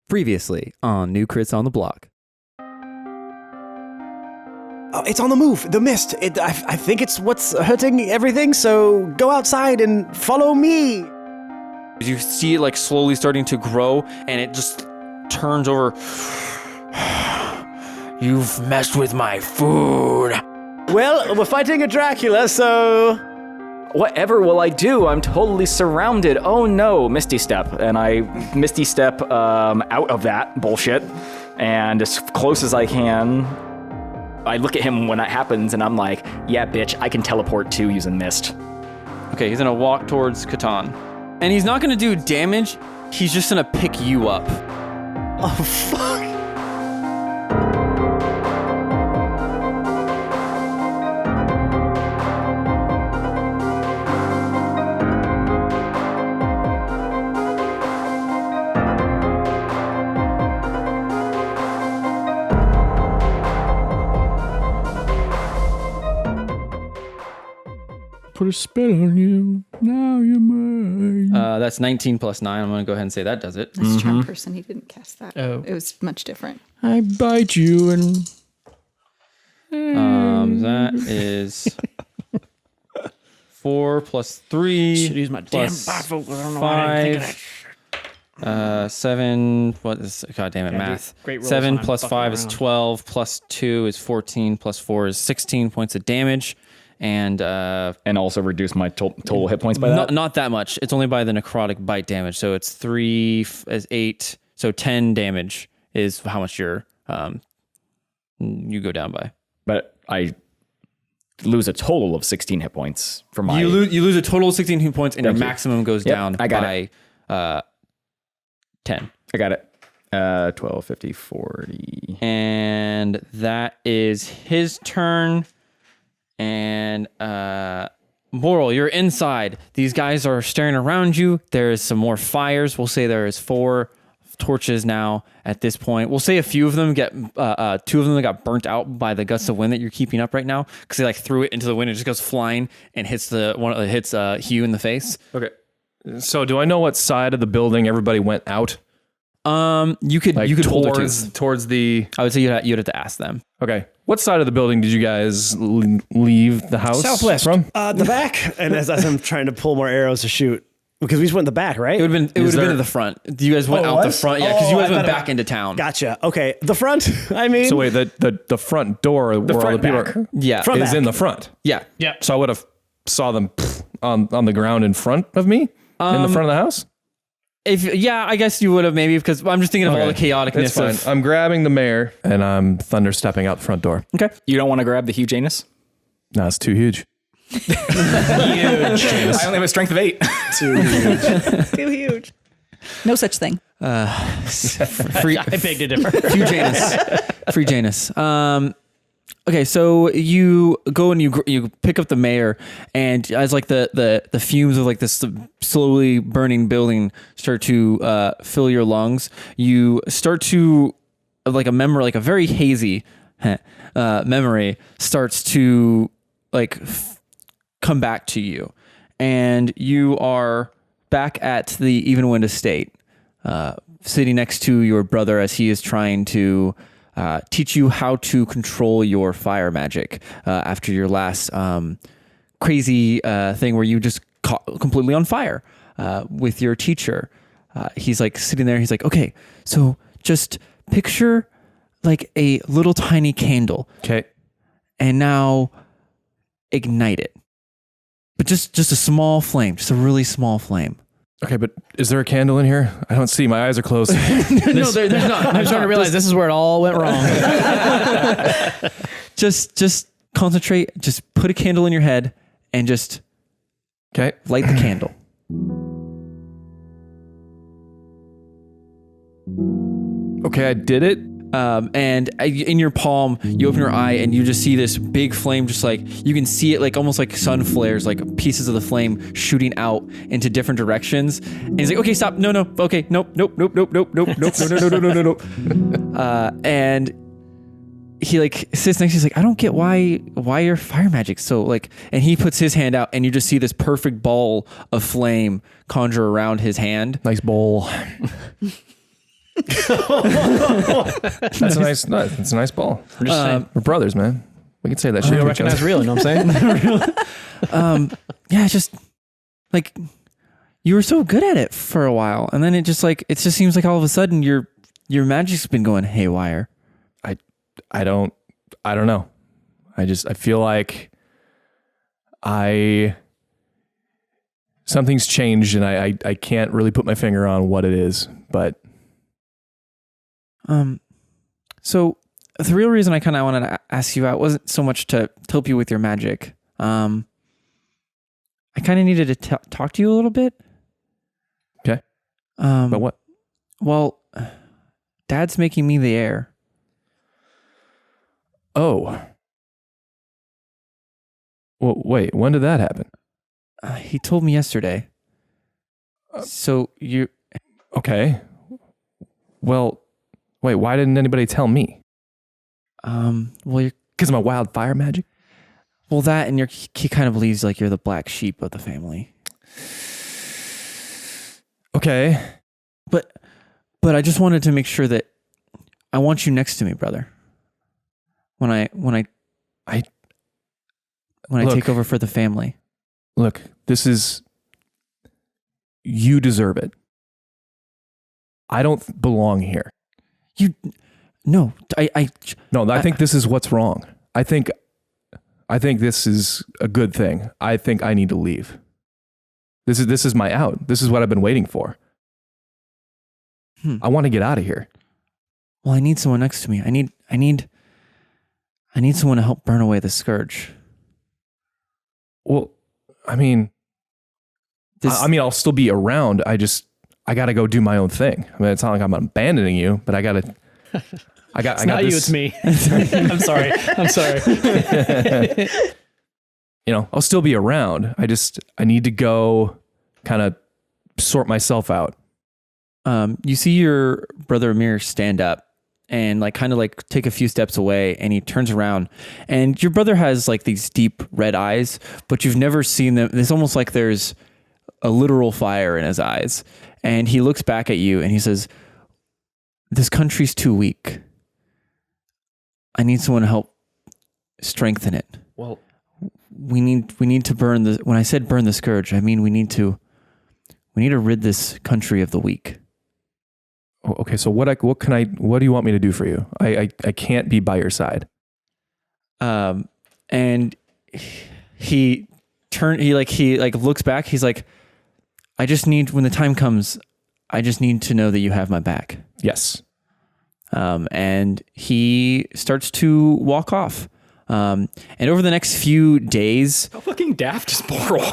Previously on New Crits on the Block. Oh, it's on the move. The mist. I think it's what's hurting everything, so go outside and follow me. You see it like slowly starting to grow, and it just turns over. You've messed with my food. Well, we're fighting a Dracula, so... Whatever will I do? I'm totally surrounded. Oh no, Misty Step. And I Misty Step out of that bullshit. And as close as I can, I look at him when that happens and I'm like, yeah, bitch, I can teleport too using Mist. Okay, he's gonna walk towards Katon. And he's not gonna do damage, he's just gonna pick you up. Oh, fuck. Put a spell on you, now you're mine. That's 19 plus 9. I'm gonna go ahead and say that does it. That's charm person. He didn't cast that. Oh. It was much different. I bite you and... That is 4 plus 3. Should use my plus damn bifocal. I don't know why I didn't think of that shit. 7, what is, god damn it, Yeah, math. great rolls 7 when I'm plus fucking 5 is around. 12, plus 2 is 14, plus 4 is 16 points of damage. And also reduce my total hit points by that? not that much. It's only by the necrotic bite damage. So it's 3 as 8. So 10 damage is how much you go down by. But I lose a total of 16 hit points for my... You lose a total of 16 hit points, and your Thank you. maximum goes down I got by 10. I got it. 12, 50, 40... And that is his turn. And Borel, you're inside. These guys are staring around you. There is some more fires. We'll say there is 4 torches now at this point. We'll say a few of them get 2 of them that got burnt out by the gusts of wind that you're keeping up right now, because they like threw it into the wind. It just goes flying and hits Hugh in the face. Okay. So do I know what side of the building everybody went out? You could hold it towards the... I would say you'd have to ask them. Okay. What side of the building did you guys leave the house Southwest. from? The back. And as I'm trying to pull more arrows to shoot. Because we just went in the back, right? It would have been to the front. You guys went out the front, yeah, because you guys went back into town. Gotcha. Okay. The front, I mean... So wait, the front door where all the people are... Yeah, Front is back. in the front. yeah. So I would have saw them on the ground in front of me? In the front of the house? I guess you would have maybe, because I'm just thinking of all the chaoticness. That's fine. I'm grabbing the mayor and I'm thunder stepping out the front door. Okay. You don't want to grab the huge anus? No, it's too huge. I only have a strength of 8. Too huge. No such thing. Free, I beg to differ. Free Janus. Okay, so you go and you pick up the mayor, and as like the fumes of like this slowly burning building start to fill your lungs, you start to like a memory, like a very hazy memory starts to like come back to you, and you are back at the Evenwind estate, sitting next to your brother as he is trying to teach you how to control your fire magic after your last crazy thing where you just caught completely on fire with your teacher. He's like sitting there. He's like, okay, so just picture like a little tiny candle. Okay. And now ignite it. But just a small flame, just a really small flame. Okay, but is there a candle in here? I don't see. My eyes are closed. No, there's not. I'm starting to realize this is where it all went wrong. Just concentrate. Just put a candle in your head and just Okay. light the candle. Okay, I did it. And in your palm, you open your eye and you just see this big flame, just like you can see it like almost like sun flares, like pieces of the flame shooting out into different directions. And he's like, okay, stop. No, okay, nope. And he like sits next to you, he's like, I don't get why your fire magic so like, and he puts his hand out and you just see this perfect ball of flame conjure around his hand. Nice bowl. That's a nice ball. I'm just saying. We're brothers, man. We can say that shit. You to don't each other. recognize real, you know what I'm saying? Yeah, just like you were so good at it for a while, and then it just seems like all of a sudden your magic's been going haywire. I don't know. I feel like something's changed, and I can't really put my finger on what it is, but So the real reason I kind of wanted to ask you out wasn't so much to help you with your magic. I kind of needed to talk to you a little bit. okay. But what? Well, Dad's making me the heir. Oh. Well, wait. When did that happen? He told me yesterday. So you... Okay. Well, wait. Why didn't anybody tell me? Well, you're... Because of my wildfire magic? Well, that and he kind of believes like you're the black sheep of the family. Okay. But I just wanted to make sure that I want you next to me, brother. When I Look. take over for the family. Look, you deserve it. I don't belong here. No, I think this is what's wrong. I think this is a good thing. I think I need to leave. This is my out. This is what I've been waiting for. I want to get out of here. Well, I need someone next to me. I need someone to help burn away the scourge. Well, I mean, I'll still be around. I got to go do my own thing. I mean, it's not like I'm abandoning you, but I got It's not this, you, it's me. I'm sorry. I'll still be around. I need to go kind of sort myself out. You see your brother Amir stand up and kind of take a few steps away, and he turns around, and your brother has these deep red eyes, but you've never seen them. It's almost like there's a literal fire in his eyes, and he looks back at you and he says, "This country's too weak. I need someone to help strengthen it. Well, we need to burn the. When I said burn the scourge, I mean we need to rid this country of the weak." Okay, so what do you want me to do for you? I can't be by your side. And he looks back. He's like, "I just need, when the time comes, I just need to know that you have my back." Yes. And he starts to walk off. And over the next few days, How fucking daft is Borel?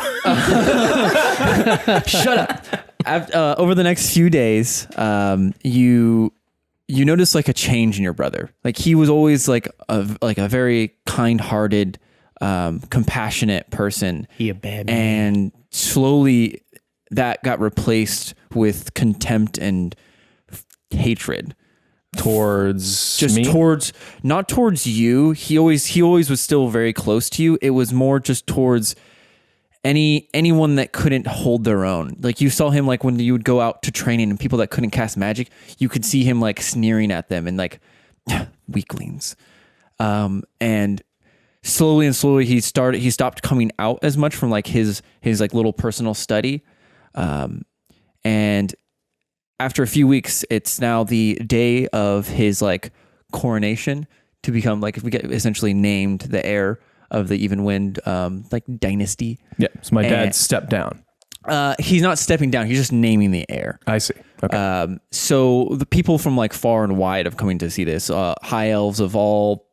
shut up. Over the next few days, you notice a change in your brother. He was always a very kind-hearted, compassionate person. He a bad man. And slowly that got replaced with contempt and hatred. Not towards you. He always was still very close to you. It was more just towards anyone that couldn't hold their own. You saw him when you would go out to training and people that couldn't cast magic, you could see him sneering at them and weaklings. And slowly he stopped coming out as much from his little personal study. And after a few weeks, it's now the day of his coronation to become essentially named the heir of the Even Wind dynasty. Yeah. So my dad stepped down. He's not stepping down. He's just naming the heir. I see. Okay. So the people from far and wide have coming to see this. High elves of all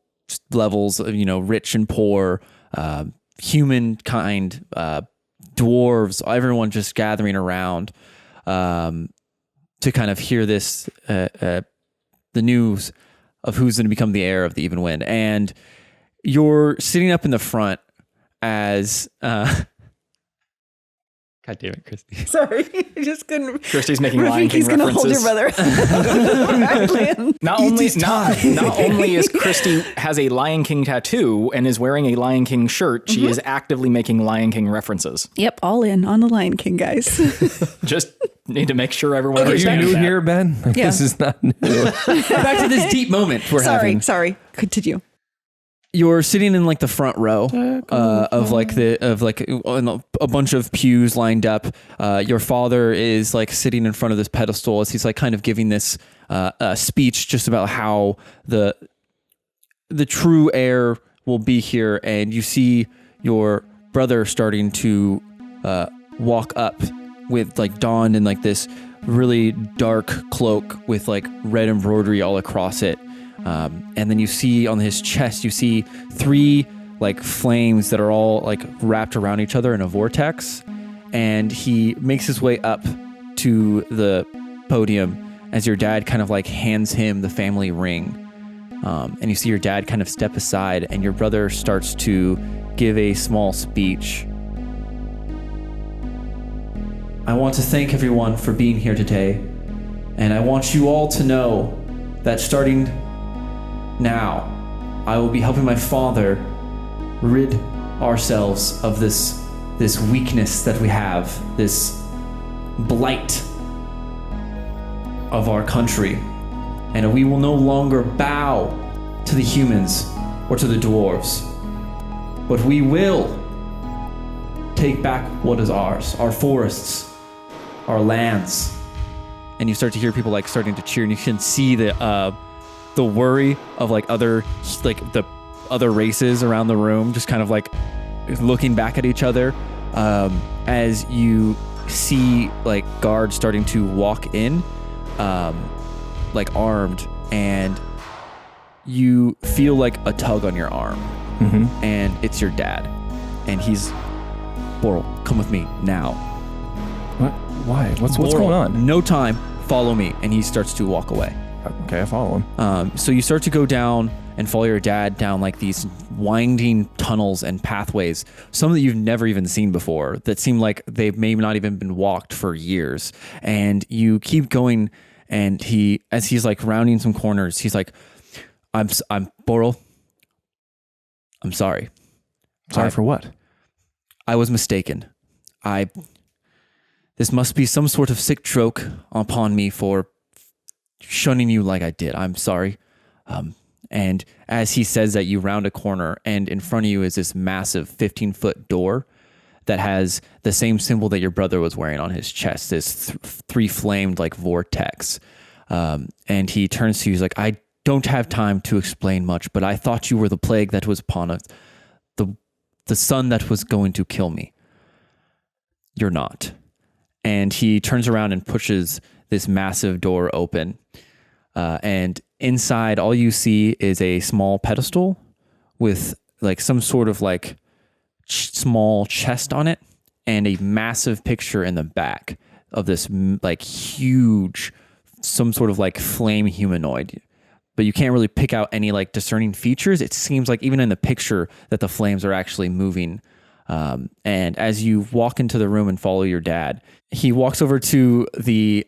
levels, rich and poor, humankind, dwarves, everyone just gathering around to kind of hear this, the news of who's going to become the heir of the Even Wind. And you're sitting up in the front as, God God damn it, Kristy. Sorry, I just couldn't. Kristy's making Lion King He's gonna hold your references. brother. Not only is Kristy has a Lion King tattoo and is wearing a Lion King shirt, she is actively making Lion King references. Yep, all in on the Lion King, guys. Just need to make sure everyone Are you understands new that. here, Ben? Like, Yeah. This is not new. Back to this deep moment we're having. Sorry. Continue. You're sitting in like the front row of a bunch of pews lined up. Your father is like sitting in front of this pedestal as he's like kind of giving this speech just about how the true heir will be here, and you see your brother starting to walk up with like donned in like this really dark cloak with like red embroidery all across it. And then you see on his chest, you see 3 like flames that are all like wrapped around each other in a vortex. And he makes his way up to the podium as your dad kind of like hands him the family ring. And you see your dad kind of step aside, and your brother starts to give a small speech. I want to thank everyone for being here today. And I want you all to know that starting now, I will be helping my father rid ourselves of this weakness that we have, this blight of our country. And we will no longer bow to the humans or to the dwarves, but we will take back what is ours, our forests, our lands. And you start to hear people like starting to cheer, and you can see the worry of like the other races around the room just kind of like looking back at each other as you see like guards starting to walk in like armed, and you feel like a tug on your arm. And it's your dad, and he's Borel, come with me now. What? Why? What's Borel, going on? No time, follow me. And he starts to walk away. Okay, I follow him. So you start to go down and follow your dad down like these winding tunnels and pathways, some that you've never even seen before, that seem like they've maybe not even been walked for years. And you keep going, and as he's like rounding some corners, he's like, I'm Borel. I'm sorry. Sorry for what? I was mistaken. This must be some sort of sick joke upon me for shunning you like I did. I'm sorry. And as he says that, you round a corner, and in front of you is this massive 15-foot door that has the same symbol that your brother was wearing on his chest, this 3-flamed like vortex. And he turns to you, he's like, I don't have time to explain much, but I thought you were the plague that was upon us, the son that was going to kill me. You're not. And he turns around and pushes this massive door open. And inside, all you see is a small pedestal with like some sort of like small chest on it, and a massive picture in the back of this like huge, some sort of like flame humanoid. But you can't really pick out any like discerning features. It seems like even in the picture that the flames are actually moving. And as you walk into the room and follow your dad, he walks over to the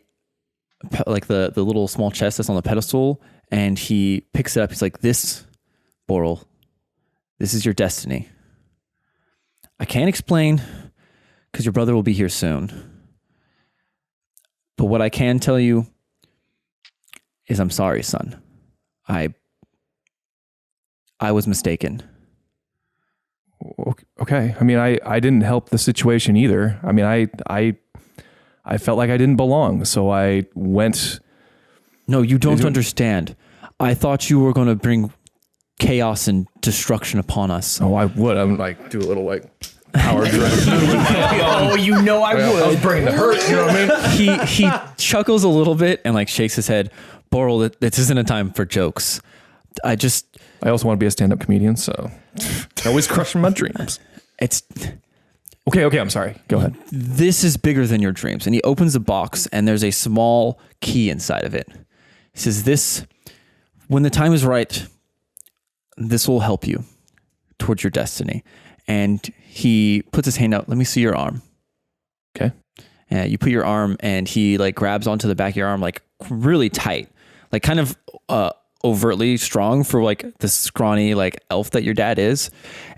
little small chest that's on the pedestal, and he picks it up. He's like, this, Borel, this is your destiny. I can't explain because your brother will be here soon. But what I can tell you is I'm sorry, son. I was mistaken. Okay. I mean, I didn't help the situation either. I mean, I felt like I didn't belong, so I went. No, you don't understand. I thought you were going to bring chaos and destruction upon us. Oh, I would. I'm like, do a little like power drive. Oh, you know I would. I was bringing the hurt, you know what I mean? He chuckles a little bit and like shakes his head. Borel, this isn't a time for jokes. I also want to be a stand-up comedian, so always crushing my dreams. It's okay. I'm sorry. Go ahead. This is bigger than your dreams. And he opens the box, and there's a small key inside of it. He says, when the time is right, this will help you towards your destiny. And he puts his hand out. Let me see your arm. Okay. And you put your arm, and he like grabs onto the back of your arm, like really tight, like kind of overtly strong for like the scrawny like elf that your dad is.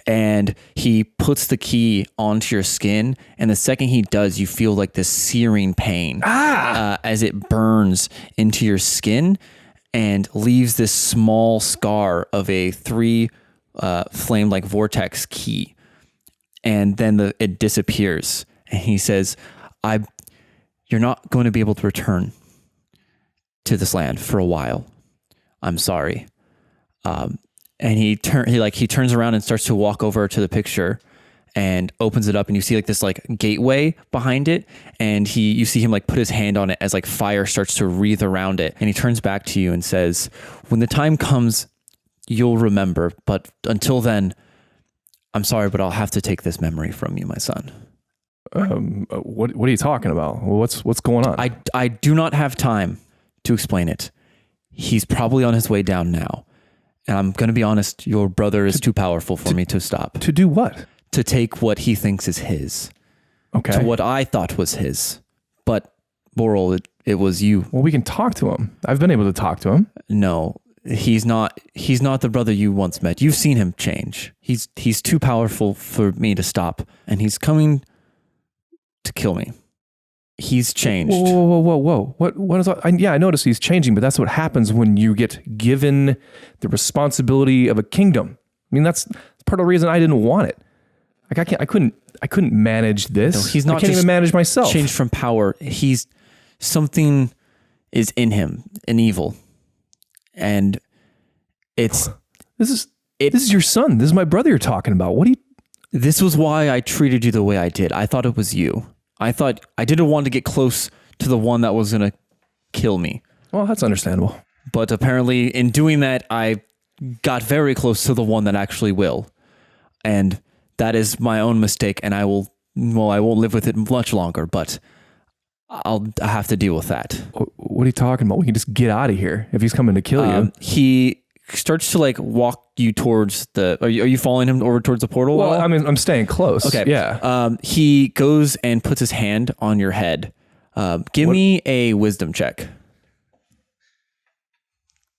And he puts the key onto your skin, and the second he does, you feel like this searing pain as it burns into your skin and leaves this small scar of a 3 flame like vortex key. And then it disappears, and he says, you're not going to be able to return to this land for a while. I'm sorry. And he turns around and starts to walk over to the picture and opens it up, and you see like this like gateway behind it, and you see him like put his hand on it as like fire starts to wreathe around it, and he turns back to you and says, when the time comes, you'll remember, but until then, I'm sorry, but I'll have to take this memory from you, my son. What are you talking about? What's going on? I do not have time to explain it. He's probably on his way down now. And I'm going to be honest, your brother is too powerful for me to stop. To do what? To take what he thinks is his. Okay. To what I thought was his. But, Borel, it was you. Well, we can talk to him. I've been able to talk to him. No, he's not the brother you once met. You've seen him change. He's too powerful for me to stop. And he's coming to kill me. He's changed. Whoa. What is that? I noticed he's changing, but that's what happens when you get given the responsibility of a kingdom. I mean, that's part of the reason I didn't want it. Like I couldn't manage this. No, he's not I can't even manage myself. Changed from power. Something is in him, an evil. And this is your son. This is my brother you're talking about. This was why I treated you the way I did. I thought it was you. I thought I didn't want to get close to the one that was going to kill me. Well, that's understandable. But apparently in doing that, I got very close to the one that actually will. And that is my own mistake. And I won't live with it much longer, but I have to deal with that. What are you talking about? We can just get out of here if he's coming to kill you. He starts to like walk you towards are you following him over towards the portal? Well, I mean, I'm staying close. Okay. Yeah. He goes and puts his hand on your head. Give me a wisdom check.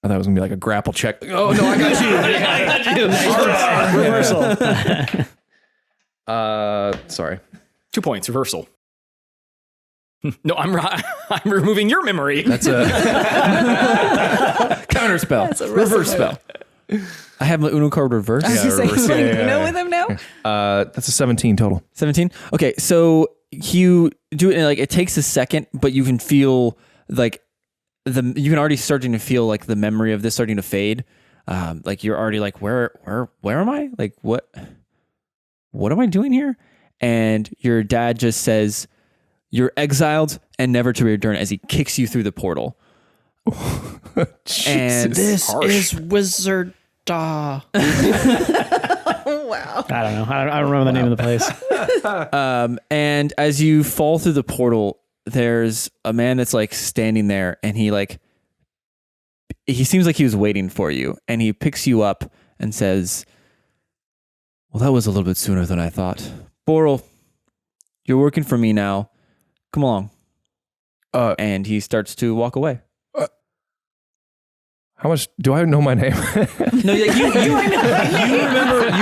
I thought it was gonna be like a grapple check. Oh no, I got you. Reversal. Sorry. 2 points, reversal. No, I'm removing your memory. That's a Counter spell. That's a Reverse spell. I have my Uno card reverse. I was just saying, reverse. like, Yeah. you know with him now? that's a 17 total. 17. Okay, so you do it, and like it takes a second, but you can feel like you can already starting to feel like the memory of this starting to fade. Like you're already like, where am I? Like what am I doing here? And your dad just says, you're exiled and never to return, as he kicks you through the portal. And This Harsh. is Wizard. Oh, wow. I don't know. I don't remember the name of the place. And as you fall through the portal, there's a man that's like standing there, and he seems like he was waiting for you, and he picks you up and says, well, that was a little bit sooner than I thought. Borel, you're working for me now. Come along. And he starts to walk away. How much do I know my name? No, like you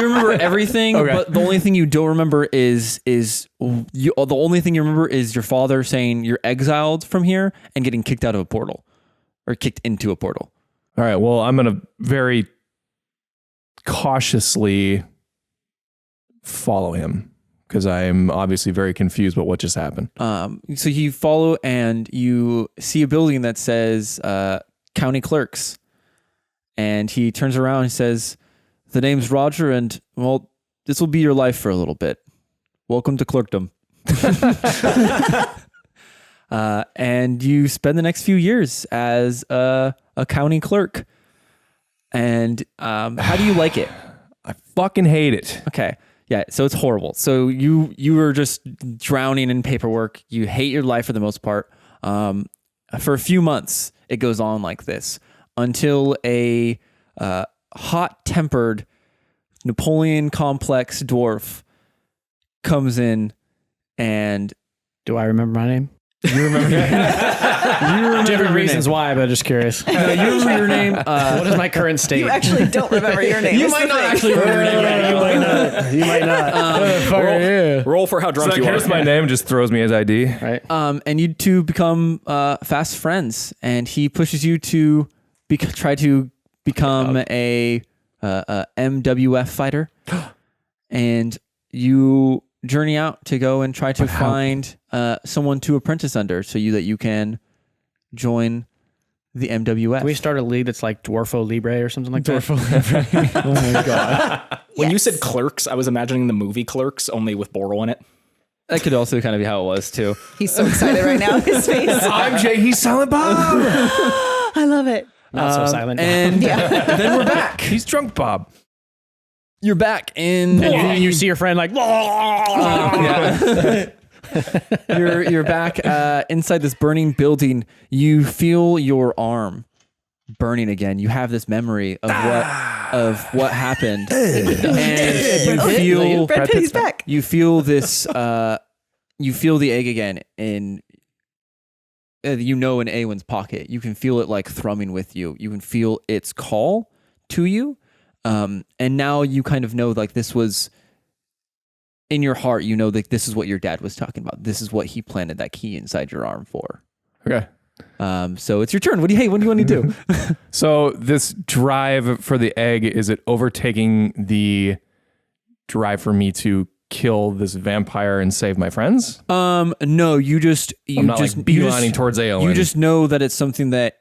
remember everything, Okay. but the only thing you don't remember is the only thing you remember is your father saying you're exiled from here and getting kicked out of a portal, or kicked into a portal. All right. Well, I'm going to very cautiously follow him because I'm obviously very confused about what just happened. So you follow and you see a building that says County Clerks, and he turns around and says, the name's Roger, and well, this will be your life for a little bit. Welcome to clerkdom. And you spend the next few years as a county clerk. And how do you like it? I fucking hate it. Okay. Yeah, so it's horrible. So you were just drowning in paperwork. You hate your life for the most part. For a few months, it goes on like this until a hot-tempered Napoleon complex dwarf comes in and Do I remember my name? You remember Different reasons why, but just curious. No, you remember your name. What is my current state? You actually don't remember your name. You is might the not thing. actually remember your name. You might not. You might not. Roll for how drunk Like, you are. here's my name, just throws me his ID. Right. And you two become fast friends, and he pushes you to try to become a MWF fighter, and you journey out to go and try to find someone to apprentice under, so that you can join the MWF. Can we start a league that's like Dwarfo Libre or something like that? Dwarfo Libre. Oh my god. When you said Clerks, I was imagining the movie Clerks, only with Borel in it. That could also kind of be how it was too. He's so excited right now. His face. I'm Jay. He's Silent Bob. I love it. Not so silent. And then we're back. He's drunk Bob. You're back in. and you see your friend like, Yeah. You're back inside this burning building. You feel your arm burning again. You have this memory of what happened, and you feel Brad Pitt, he's back. you feel this. You feel the egg again in. In Awen's pocket. You can feel it like thrumming with you. You can feel its call to you, and now you kind of know like this was. In your heart, you know that this is what your dad was talking about. This is what he planted that key inside your arm for. Okay. So it's your turn. What do you want to do? So this drive for the egg, is it overtaking the drive for me to kill this vampire and save my friends? No, you just I'm not like beelining towards Aowen. You just know that it's something that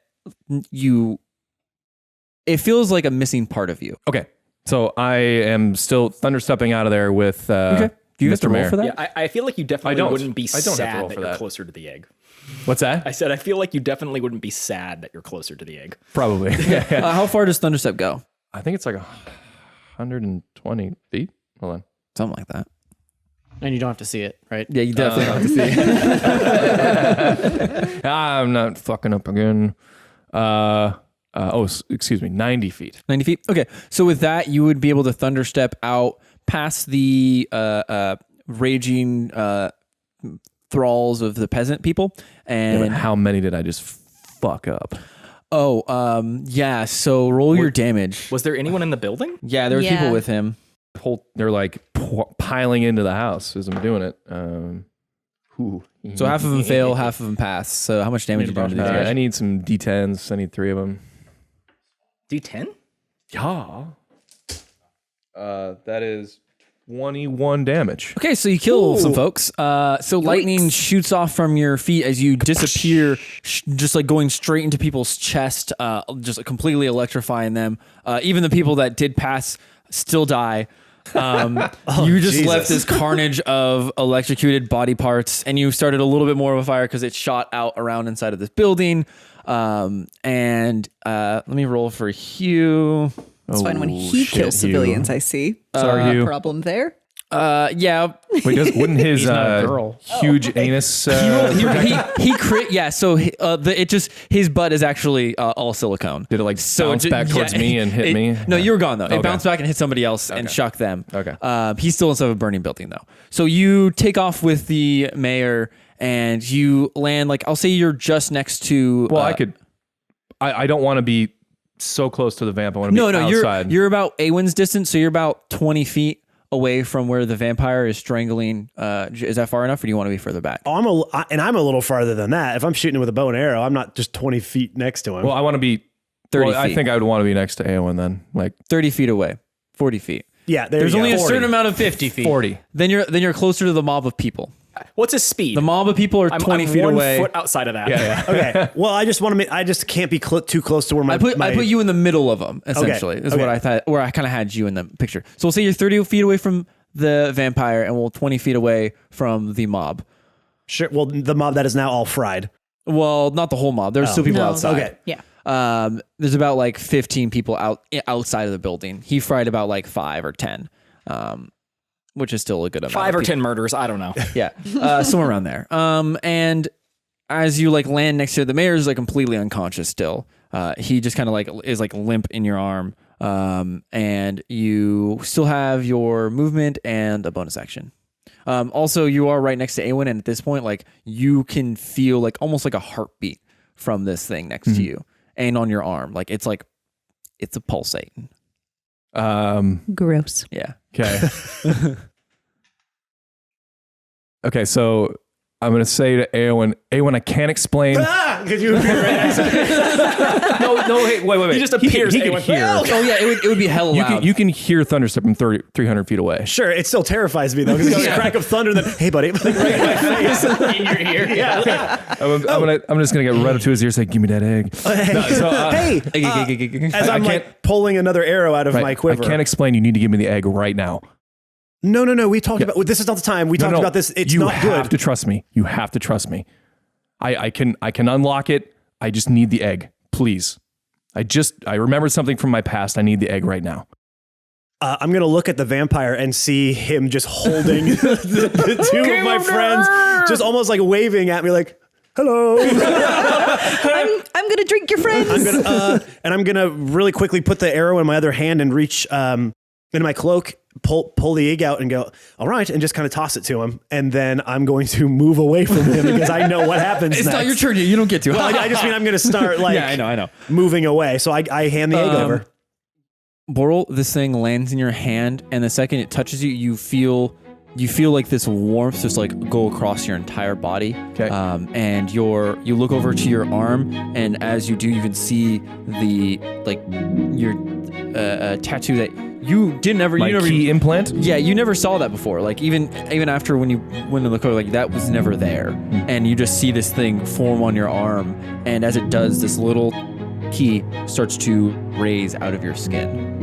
it feels like a missing part of you. Okay. So I am still thunderstepping out of there with Okay. Do you have Mr. to roll Mayor. for that? Yeah, I feel like you definitely don't. wouldn't be I don't have to sad roll that for you're that. closer to the egg. What's that? I said I feel like you definitely wouldn't be sad that you're closer to the egg. Probably. Yeah. How far does Thunderstep go? I think it's like 120 feet. Hold on. Something like that. and you don't have to see it, right? Yeah, you definitely have to see. I'm not fucking up again. Excuse me, 90 feet. 90 feet. Okay. So with that, you would be able to thunderstep out past the raging thralls of the peasant people. Yeah, but And how many did I just fuck up? yeah. So roll your damage. Was there anyone in the building? Yeah, there were Yeah. people with him. They're like piling into the house as I'm doing it. So half of them fail, half of them pass. So how much damage are you doing to these guys? I need some D10s. I need 3 of them. D10? Yeah. That is 21 damage. Okay, so you kill some folks. So lightning shoots off from your feet as you disappear, just like going straight into people's chest, just completely electrifying them. Even the people that did pass still die. You just left this carnage of electrocuted body parts, and you started a little bit more of a fire because it shot out around inside of this building. And let me roll for Hugh. It's fine when he kills civilians, I see. Sorry, Hugh. Problem there. Yeah, Wait, wouldn't his He's not a girl. huge anus? he crit. Yeah, so his butt is actually all silicone. Did it like bounce back towards me and hit me? No, you were gone though. It Okay. bounced back and hit somebody else and shocked them. Okay. He's still inside of a burning building though. So you take off with the mayor and you land like I'll say you're just next to. Well, I don't want to be so close to the vamp. I want to be outside. you're about Awen's distance, so you're about 20 feet away from where the vampire is strangling. Is that far enough, or do you want to be further back? Oh, I'm a little farther than that. If I'm shooting it with a bow and arrow, I'm not just 20 feet next to him. Well, I want to be 30 I feet. think I would want to be next to Aowen then, like 30 feet away, 40 feet. yeah, There's only a 40. certain amount of 50 feet. 40. Then you're closer to the mob of people. What's his speed? The mob of people are I'm 20 feet 1 away. foot outside of that. Yeah. Okay. Well, I just want to. I just can't be too close to where my. I put you in the middle of them. Essentially, is what Okay. I thought. Where I kind of had you in the picture. So we'll say you're 30 feet away from the vampire, and we'll 20 feet away from the mob. Sure. Well, the mob that is now all fried. Well, not the whole mob. There's still people No. outside. Okay. Yeah. There's about like 15 people outside of the building. He fried about like 5 or 10, which is still a good amount. 5 of or people. 10 murders. I don't know. Yeah, somewhere around there. And as you like land next to the mayor's like completely unconscious still. He just kind of like is like limp in your arm. And you still have your movement and a bonus action. Also, you are right next to Awen, and at this point, like you can feel like almost like a heartbeat from this thing next to you and on your arm. Like it's a pulsating. Gross. Yeah. Okay. Okay, so I'm going to say to Awen, I can't explain. Could you appear right next to me? No, wait. He just appears. He can Awen. hear. Oh yeah, it would be hella loud. You can hear thunderstep from 300 feet away. Sure, it still terrifies me though, because it's a crack of thunder. Then, hey, buddy, like right in my face. In your ear. Yeah. I'm just gonna get right up to his ear, and say, "Give me that egg." Hey, as I'm like pulling another arrow out of my quiver. I can't explain. You need to give me the egg right now. No. We talked about this is not the time. We talked about this. It's not good. You have to trust me. You have to trust me. I can unlock it. I just need the egg, please. I remembered something from my past. I need the egg right now. I'm going to look at the vampire and see him just holding the two of my friends, just almost like waving at me like, hello. I'm gonna drink your friends. I'm going to really quickly put the arrow in my other hand and reach into my cloak, pull the egg out and go, all right, and just kind of toss it to him. And then I'm going to move away from him because I know what happens It's next. not your turn yet. You don't get to. Well, I just mean I'm going to start like Yeah, I know. moving away. So I hand the egg over. Borel, this thing lands in your hand, and the second it touches you, you feel like this warmth just like go across your entire body. Okay. And you look over to your arm, and as you do, you can see your tattoo that you didn't ever. My you never, key implant. Yeah, you never saw that before. Like even after when you went to the code, like that was never there, and you just see this thing form on your arm, and as it does, this little key starts to raise out of your skin.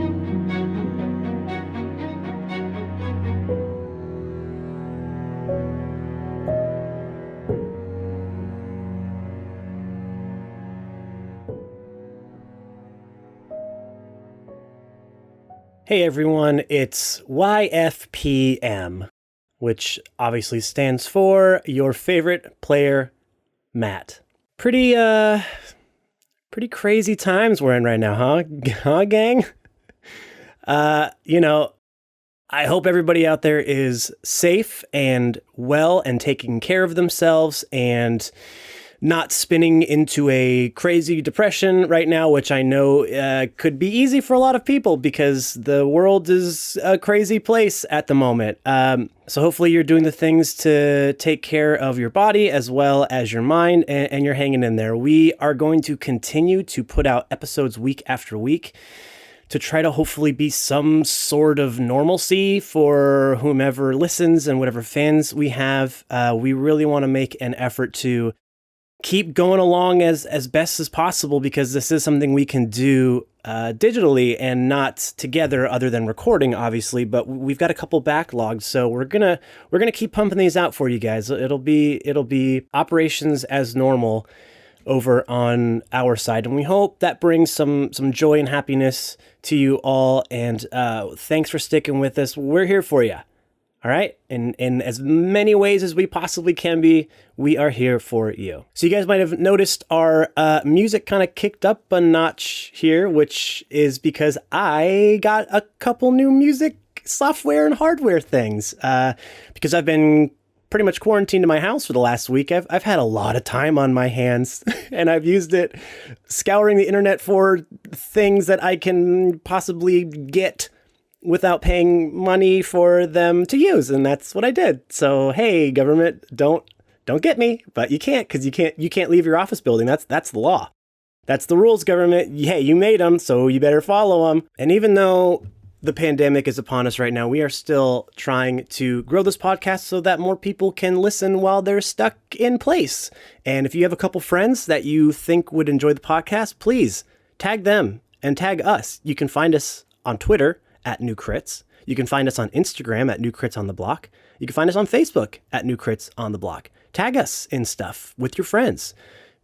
Hey everyone, it's YFPM, which obviously stands for your favorite player, Matt. Pretty crazy times we're in right now, huh? Huh, gang? I hope everybody out there is safe and well and taking care of themselves and not spinning into a crazy depression right now, which I know could be easy for a lot of people because the world is a crazy place at the moment. So hopefully you're doing the things to take care of your body as well as your mind, and you're hanging in there. We are going to continue to put out episodes week after week to try to hopefully be some sort of normalcy for whomever listens and whatever fans we have. We really want to make an effort to keep going along as best as possible because this is something we can do digitally and not together other than recording, obviously, but we've got a couple backlogs, so we're gonna keep pumping these out for you guys. It'll be operations as normal over on our side, and we hope that brings some joy and happiness to you all, and thanks for sticking with us. We're here for you. All right? In as many ways as we possibly can be, we are here for you. So you guys might have noticed our music kind of kicked up a notch here, which is because I got a couple new music software and hardware things. Because I've been pretty much quarantined in my house for the last week. I've had a lot of time on my hands, and I've used it scouring the internet for things that I can possibly get without paying money for them to use, and that's what I did. So hey, government, don't get me, but you can't because you can't leave your office building. That's the law. That's the rules, government. Hey, you made them, so you better follow them. And even though the pandemic is upon us right now, we are still trying to grow this podcast so that more people can listen while they're stuck in place. And if you have a couple friends that you think would enjoy the podcast, please tag them and tag us. You can find us on Twitter at newcrits. You can find us on Instagram at newcritsontheblock. You can find us on Facebook at newcritsontheblock. Tag us in stuff with your friends.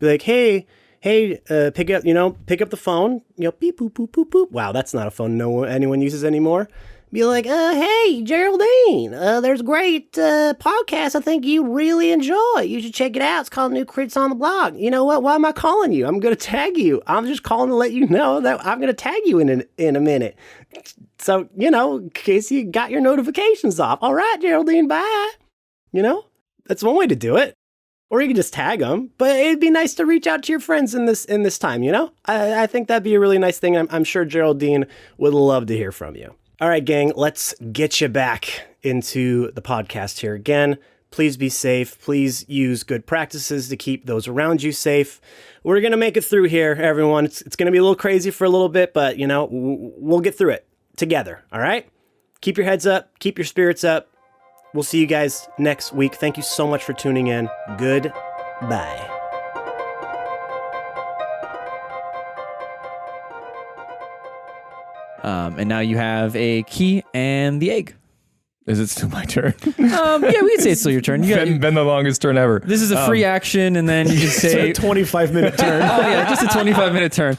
Be like, hey, pick up the phone, beep, boop, boop, boop, boop. Wow, that's not a phone anyone uses anymore. Be like, hey, Geraldine, there's a great podcast I think you really enjoy. You should check it out. It's called New Crits on the Block. You know what? Why am I calling you? I'm going to tag you. I'm just calling to let you know that I'm going to tag you in a minute. So, in case you got your notifications off. All right, Geraldine, bye. You know, that's one way to do it. Or you can just tag them. But it'd be nice to reach out to your friends in this time, you know? I think that'd be a really nice thing. I'm sure Geraldine would love to hear from you. All right, gang, let's get you back into the podcast here again. Please be safe. Please use good practices to keep those around you safe. We're going to make it through here, everyone. It's going to be a little crazy for a little bit, but, you know, we'll get through it together, all right? Keep your heads up. Keep your spirits up. We'll see you guys next week. Thank you so much for tuning in. Goodbye. And now you have a key and the egg. Is it still my turn? Yeah, we can say it's still your turn. Been the longest turn ever. This is a free action, and then you can say... It's a 25-minute turn. Oh, yeah, just a 25-minute turn.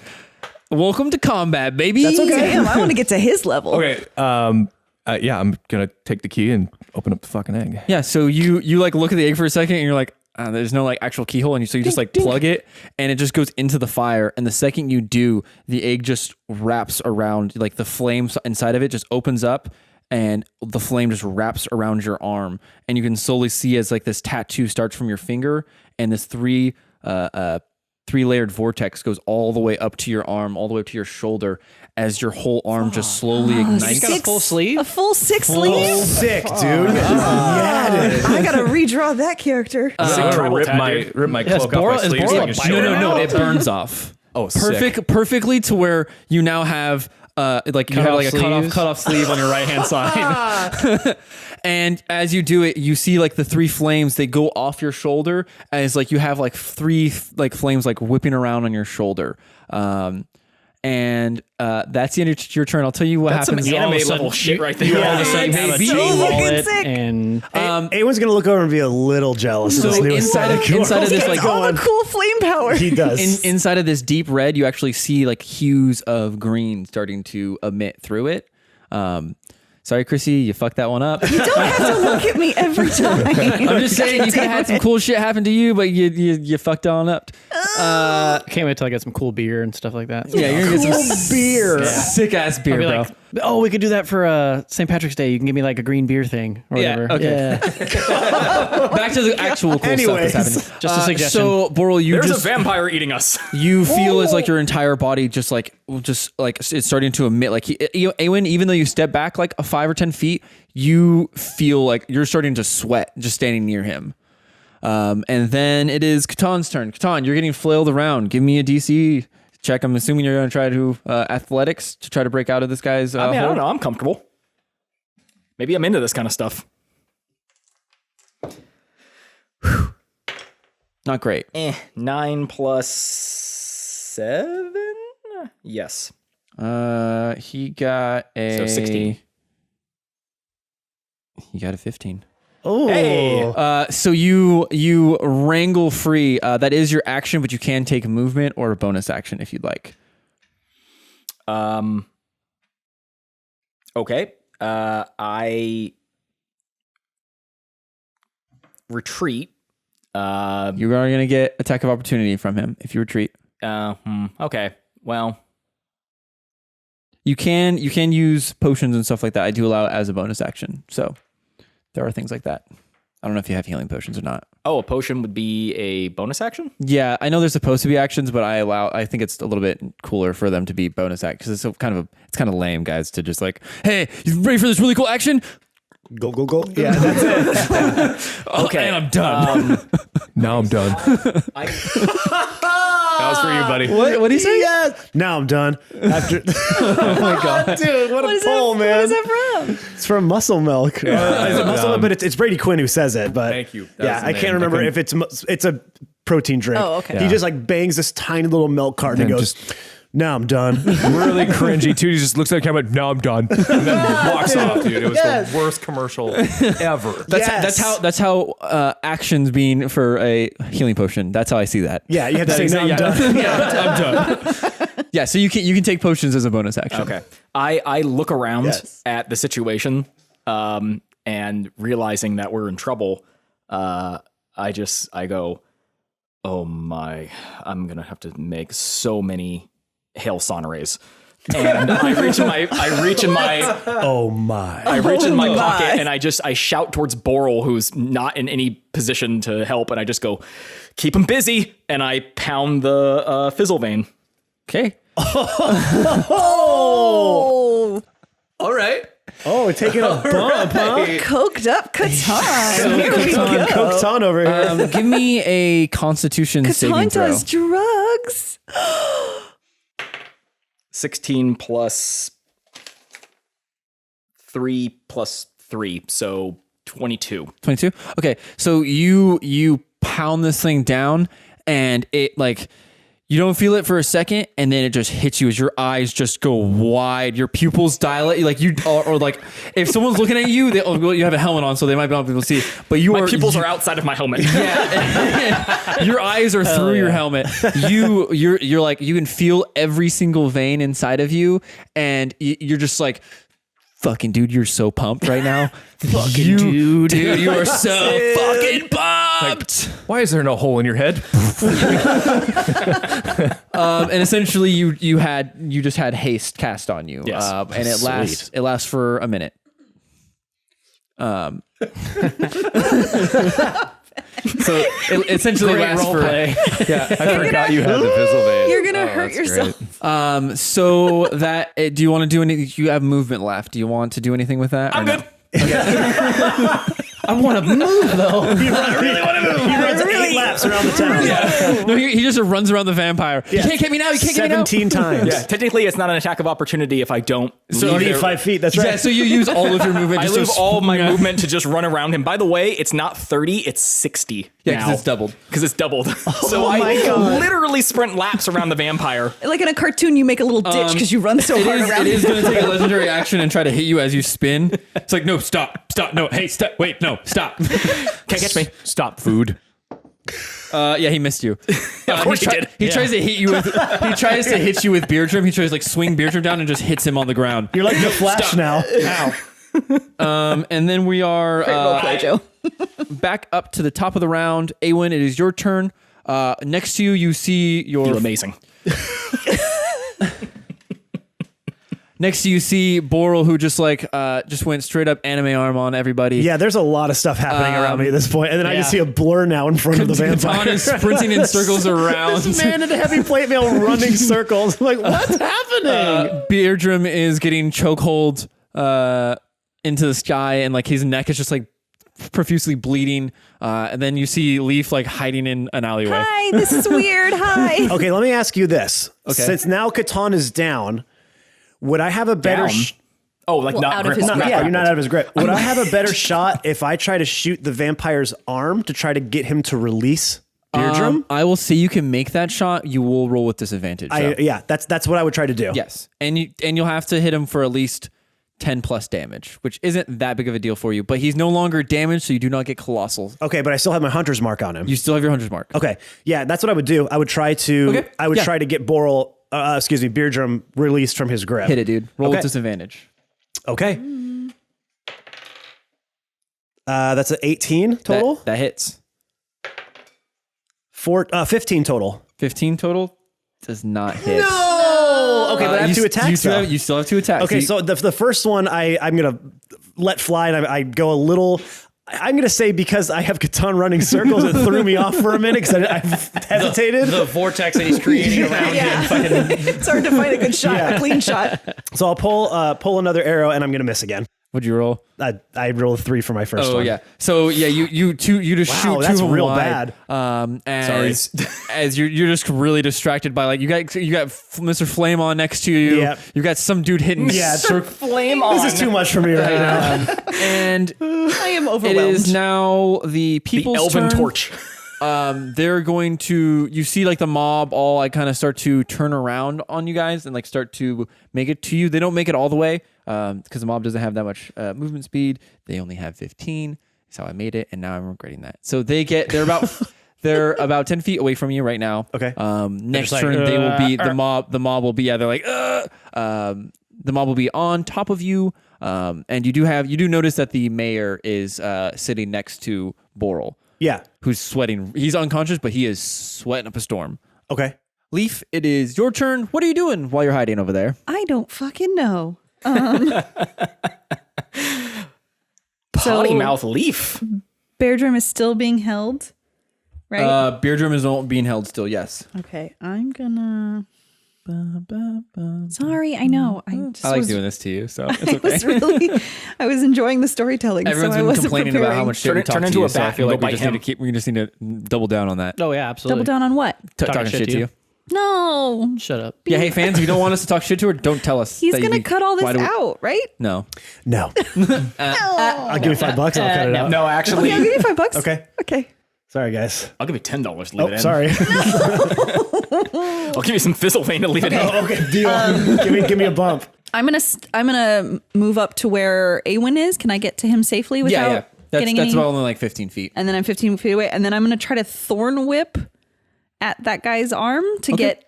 Welcome to combat, baby. That's okay. Damn, I want to get to his level. Okay. Yeah, I'm going to take the key and open up the fucking egg. Yeah, so you like look at the egg for a second, and you're like, there's no like actual keyhole, and so you just like plug it, and it just goes into the fire. And the second you do, the egg just wraps around, like the flame inside of it just opens up, and the flame just wraps around your arm, and you can slowly see as like this tattoo starts from your finger, and this three-layered vortex goes all the way up to your arm, all the way up to your shoulder, as your whole arm just slowly ignites. He's got a full sleeve? A full six sleeve? Sick, dude. Yeah. I gotta redraw that character. Rip my cloak off my sleeve. Borel like a a bite? No, it burns off. Oh, sick. Perfectly to where you now have like you have like a sleeves. cut off sleeve on your right hand side. And as you do it, you see like the three flames, they go off your shoulder as like you have like three like flames like whipping around on your shoulder. And that's the end of your turn. I'll tell you what happens. Some anime level shit right there. All of a sudden have a So chain looking wallet sick. and Anyone's going to look over and be a little jealous of So this new inside of aesthetic. this It's like all the cool flame power. He does. inside of this deep red, you actually see like hues of green starting to emit through it. Sorry, Kristy, you fucked that one up. You don't have to look at me every time. I'm just saying you could have had some cool shit happen to you, but you fucked on up. can't wait till I get some cool beer and stuff like that. Yeah, you're gonna get some beer. sick ass beer, I'll be bro. like, oh, we could do that for St. Patrick's Day. You can give me like a green beer thing or Yeah, whatever. okay. Yeah. Back to the actual cool Anyways. stuff that's happening. Just a suggestion. So, Borel, you There's just a vampire eating us. you feel as like your entire body just like it's starting to emit like Awen, even though you step back like 5 or 10 feet, you feel like you're starting to sweat just standing near him. And then it is Katon's turn. Katon, you're getting flailed around. Give me a DC check. I'm assuming you're going to try to athletics to try to break out of this guy's I hold. don't know. I'm comfortable. Maybe I'm into this kind of stuff. Not great. 9 plus 7? Yes. He got a So 16. He got a 15. Oh. Hey. So you wrangle free. That is your action, but you can take a movement or a bonus action if you'd like. Okay. I retreat. You are going to get attack of opportunity from him if you retreat. Okay. Well, You can use potions and stuff like that. I do allow it as a bonus action. So there are things like that. I don't know if you have healing potions or not. a potion would be a bonus action? Yeah, I know there's supposed to be actions, but I think it's a little bit cooler for them to be bonus act because it's kind of lame, guys, to just like, hey, you ready for this really cool action? Go. Yeah, that's it. Okay, and I'm done. Now I'm done. That was for you, buddy. What do you say? Yes. Now I'm done. After. Oh my god, dude! What a pull, man. What is that from? It's from Muscle Milk. It's Muscle Milk, but it's Brady Quinn who says it. But Thank you. That was Yeah, the I name. can't remember if it's a protein drink. Oh, okay. He just like bangs this tiny little milk carton and Then goes, "Now I'm done." Really cringy too. He just looks at the camera. Now I'm done, and then walks off, dude. It was the worst commercial ever. That's how actions being for a healing potion. That's how I see that. Yeah, you have to say, "Now I'm done." I'm done. Yeah, so you can take potions as a bonus action. Okay. I look around Yes. at the situation, and realizing that we're in trouble, I go, oh my, I'm gonna have to make so many hail sonorays. And I reach in my Oh my. I reach in my Oh my. pocket and I shout towards Borel, who's not in any position to help, and I just go, keep him busy, and I pound the fizzle vein. Okay. Oh, All right. Oh, taking a bump, huh? coked up Katon. Here we go. Coked on over here. Give me a Constitution saving Katon throw. does drugs. 16 plus 3 plus 3, so 22. 22. Okay, so you pound this thing down, and it like you don't feel it for a second, and then it just hits you as your eyes just go wide, your pupils dilate, like you or like if someone's looking at you, well, you have a helmet on, so they might not be able to see, but My pupils are outside of my helmet. Yeah, your eyes are through your helmet. You're like you can feel every single vein inside of you, and you're just like, fucking dude, you're so pumped right now. Fucking dude, you are so fucking pumped. Why is there no hole in your head? And essentially, you just had haste cast on you. Yes. And it lasts for a minute. So it essentially lasts for. Yeah, I forgot you had the fizzle vein. You're gonna hurt yourself. So that do you want to do anything? You have movement left. Do you want to do anything with that? I'm good. I want to move though. I really want to move. He runs 8 laps around the town. No, he just runs around the vampire. You can't get me now. You can't get me now. 17 times. Yeah, technically, it's not an attack of opportunity if I don't. So leave you need there. 5 feet. That's right. Yeah, so you use all of your movement. I just to leave all my movement to just run around him. By the way, it's not 30, it's 60 Yeah, now. because it's doubled. Because it's doubled. So my I God. literally sprint laps around the vampire. Like in a cartoon, you make a little ditch because you run so hard around. It is going to take a legendary action and try to hit you as you spin. It's like, no, stop, no, hey, stop, wait, no, stop. Can't catch me. Stop food. Yeah, he missed you. Of course he did. He tries to hit you with. He tries to hit you with Beardrum. He tries to like swing Beardrum down and just hits him on the ground. You're like the Flash now. Ow. And then we are Role play, Joe. back up to the top of the round. Awen, it is your turn. Next to you, you see your. Feel amazing. Next to you see Borel, who just went straight up anime arm on everybody. Yeah, there's a lot of stuff happening around me at this point. And then I just see a blur now in front of the vampire. Katon is sprinting in circles around. This man in a heavy plate mail running circles. I'm like, what's happening? Beardrum is getting chokehold into the sky, and like his neck is just like profusely bleeding. And then you see Leaf like hiding in an alleyway. Hi, this is weird. Hi. Okay, let me ask you this. Okay. Since now Katon is down, would I have a better... Down? Oh, like Well, not out of grip. his Not grip. Yeah, you're not grappled. out of his grip. Would I have a better shot if I try to shoot the vampire's arm to try to get him to release Beardrum? I will say you can make that shot. You will roll with disadvantage. though. Yeah, that's what I would try to do. Yes, and you'll have to hit him for at least 10 plus damage, which isn't that big of a deal for you. But he's no longer damaged, so you do not get colossal. Okay, but I still have my hunter's mark on him. You still have your 100 mark. Okay, yeah, that's what I would do. I would try to. Okay, I would yeah. try to get Beardrum released from his grip. Hit it, dude. Roll Okay. with disadvantage. Okay. That's an 18 total. That hits. 15 total. 15 total does not hit. Oh, okay, but I have you, 2 attacks. You still have 2 attacks. Okay, so the first one I'm gonna let fly, and I go a little. I'm gonna say because I have Katon running circles, it threw me off for a minute because I hesitated. The vortex that he's creating around Yeah. It's hard to find a good shot, a clean shot. So I'll pull another arrow, and I'm gonna miss again. What'd you roll? I rolled a 3 for my first Oh one. yeah. So yeah, you just Wow, shoot two that's of them real wide. As you're just really distracted by like you got Mr. Flame on next to you. Yep. You got some dude hitting. Yeah, Flame on. This is too much for me right now. And I am it overwhelmed. is now the The people's elven turn. torch. They're going to, you see like the mob all like kind of start to turn around on you guys and like start to make it to you. They don't make it all the way because the mob doesn't have that much movement speed. They only have 15. That's how I made it, and now I'm regretting that. So they're about 10 feet away from you right now. Okay. Next like, turn they will be the mob will be they're like the mob will be on top of you. And you do notice that the mayor is sitting next to Borel. Yeah. Who's sweating. He's unconscious, but he is sweating up a storm. Okay. Leaf, it is your turn. What are you doing while you're hiding over there? I don't fucking know. Potty mouth Leaf. Beardrum is still being held, right? Beardrum is being held still, yes. Okay, I'm gonna. Sorry, I know. I like doing this to you, so it's okay. I was enjoying the storytelling. Everyone's so I been wasn't complaining about how much shit we talk turn to into you, a so I bat feel and like go we just need to double down on that. Oh yeah, absolutely. Double down on what? Talking shit to you. No. Shut up. Yeah, hey fans, if you don't want us to talk shit to her, don't tell us. He's that gonna you- cut all this why do we- out, right? No. No. I'll give you $5. I'll cut it out. No, actually, Okay, I'll give you $5. Okay. Okay. Sorry, guys. I'll give you $10. Leave it Oh, in. sorry. I'll give you some fizzle vein to leave it in. Okay, deal. give me a bump. I'm gonna move up to where Awen is. Can I get to him safely without Yeah. That's getting any? about only like 15 feet. And then I'm 15 feet away, and then I'm gonna try to thorn whip at that guy's arm to get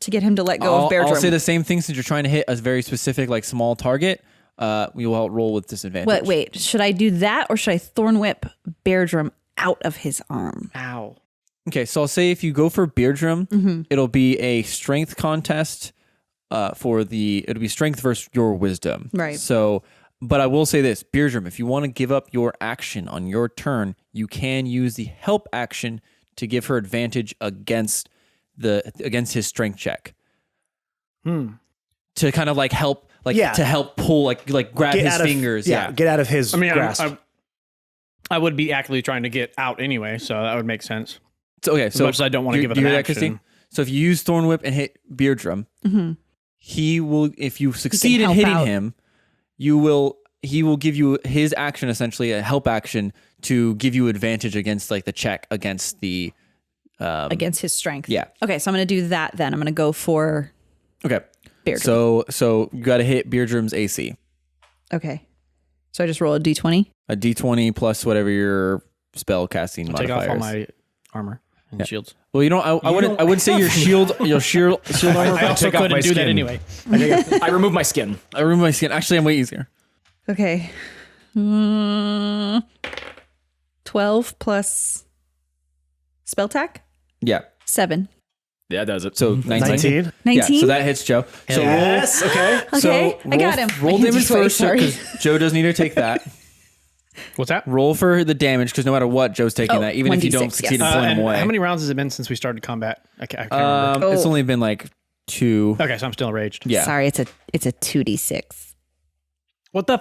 him to let go of Beardrum. I'll say the same thing since you're trying to hit a very specific, like small target. We will roll with disadvantage. Wait, should I do that or should I thorn whip Beardrum out of his arm? Ow. Okay, so I'll say if you go for Beardrum, it'll be a strength contest. It'll be strength versus your wisdom. Right. So, but I will say this, Beardrum, if you want to give up your action on your turn, you can use the help action to give her advantage against his strength check. To kind of like help, to help pull, like grab Get his out of- fingers. Yeah, get out of his grasp. I would be actively trying to get out anyway, so that would make sense. So, okay, so much as I don't want to give it do you an hear that, action. Kristy? So if you use Thorn Whip and hit Beardrum, he will. If you succeed in help hitting out. him, he will give you his action, essentially a help action, to give you advantage against like the check against the Against his strength. Yeah. Okay, so I'm gonna do that then. I'm gonna go for Okay. Beardrum. So you got to hit Beardrum's AC. Okay. So I just roll a d20. A D20 plus whatever your spell casting Take modifier off all is. my armor and shields. Well, you don't. I wouldn't say your shield armor. I also take off my couldn't do that skin. anyway. I remove my skin. I remove my skin. Actually, I'm way easier. Okay. 12 plus spell tack? Yeah. 7. Yeah, does it. So 19. 19. 19? Yeah, so that hits Joe. So Yes. Okay. Okay, I got him. Roll I can damage do 20, first, sorry. because Joe does need to take that. What's that? Roll for the damage, because no matter what, Joe's taking Oh, that, even if you 1d6, don't succeed yes. in pulling And him away. how many rounds has it been since we started combat? I can't remember. It's Oh. only been like 2. Okay, so I'm still enraged. Yeah. Sorry, it's a 2d6. What the?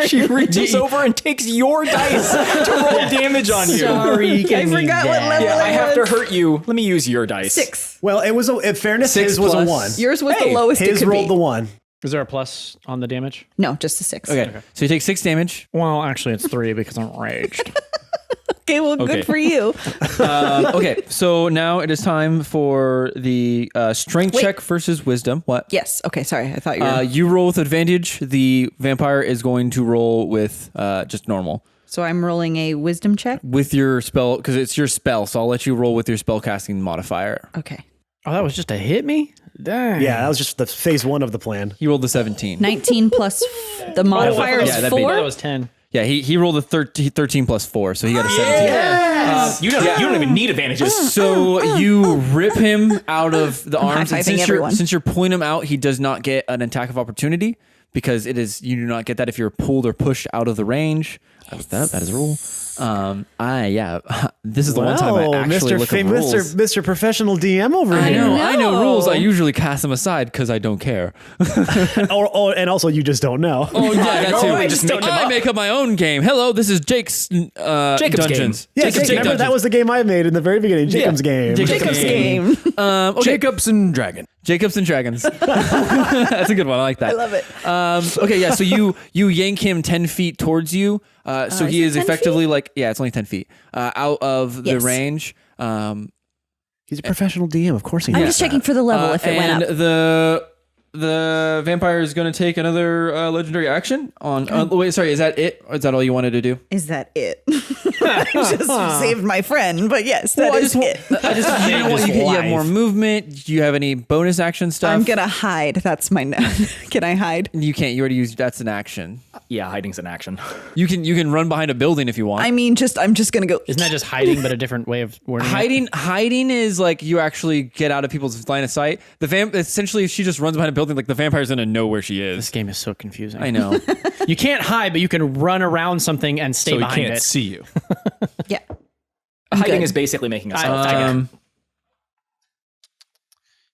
She reaches over and takes your dice to roll damage on you. Sorry, I forgot what level Yeah, I it have to was. hurt you. Let me use your dice. 6. Well, it was in fairness, 6 his was a plus- 1. Yours was Hey, the lowest it His could rolled be. the 1. Is there a plus on the damage? No, just a 6. Okay. So you take 6 damage. Well, actually, it's 3 because I'm enraged. Okay, well, Okay. good for you. Okay. So now it is time for the strength Wait. check versus wisdom. What? Yes. Okay, sorry. I thought you were... You roll with advantage. The vampire is going to roll with just normal. so I'm rolling a wisdom check? With your spell, because it's your spell, so I'll let you roll with your spell casting modifier. Okay. Oh, that was just to hit me? Dang. Yeah, that was just the phase 1 of the plan. He rolled the 17. 19 plus... the modifier Yeah, is that'd be- 4? That was 10. Yeah, he rolled a 13 plus 4, so he got a 17. You don't even need advantages. So you rip him out of the arms, and high-fiving everyone. since you're pulling him out, he does not get an attack of opportunity, because you do not get that if you're pulled or pushed out of the range. That is a rule. This is the one time I actually look at rules. Mr. Professional DM over I here. know rules. I usually cast them aside because I don't care. And also, you just don't know. Oh yeah, that too. I just make them I up. make up my own game. Hello, this is Jake's Dungeons. Yeah, Jacob's remember Dungeons. that was the game I made in the very beginning, Jacob's game. Jacob's game. Okay. Jacobs and Dragon. Jacobs and Dragons. That's a good one. I like that. I love it. Okay, yeah. So you yank him 10 feet towards you. So he is is it 10 effectively like, yeah, it's only 10 feet out of the Yes. range. He's a professional DM, of course he I'm knows just checking for the level if it went and up. the the vampire is going to take another legendary action on. Wait, sorry. Is that it? Or is that all you wanted to do? Is that it? I just saved my friend, but yes, that is it. I just you want you have more movement. Do you have any bonus action stuff? I'm gonna hide. That's my. Can I hide? You can't. You already used. That's an action. Yeah, hiding's an action. You can run behind a building if you want. I mean, I'm just gonna go. Isn't that just hiding, but a different way of wording it? Hiding is like you actually get out of people's line of sight. Essentially, if she just runs behind a building, like the vampire's gonna know where she is. This game is so confusing. I know. You can't hide, but you can run around something and stay So he behind can't it. see you. Yeah. Hiding is basically making a stealth.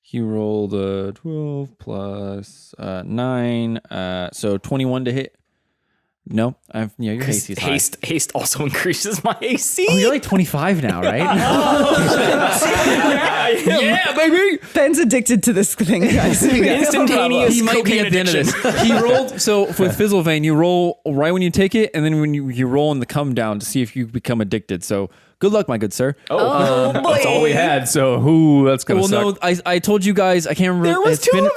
He rolled a 12 plus 9, so 21 to hit. No, your haste high. Haste also increases my AC. Oh, you're like 25 now, right? Yeah, baby. Ben's addicted to this thing, guys. Instantaneous. He might be cocaine at the end of this. He rolled, so with Fizzlevein, you roll right when you take it, and then when you roll in the come down to see if you become addicted. So good luck, my good sir. Oh boy. That's all we had. So that's gonna Well, suck. no, I told you guys, I can't remember. There was two of them.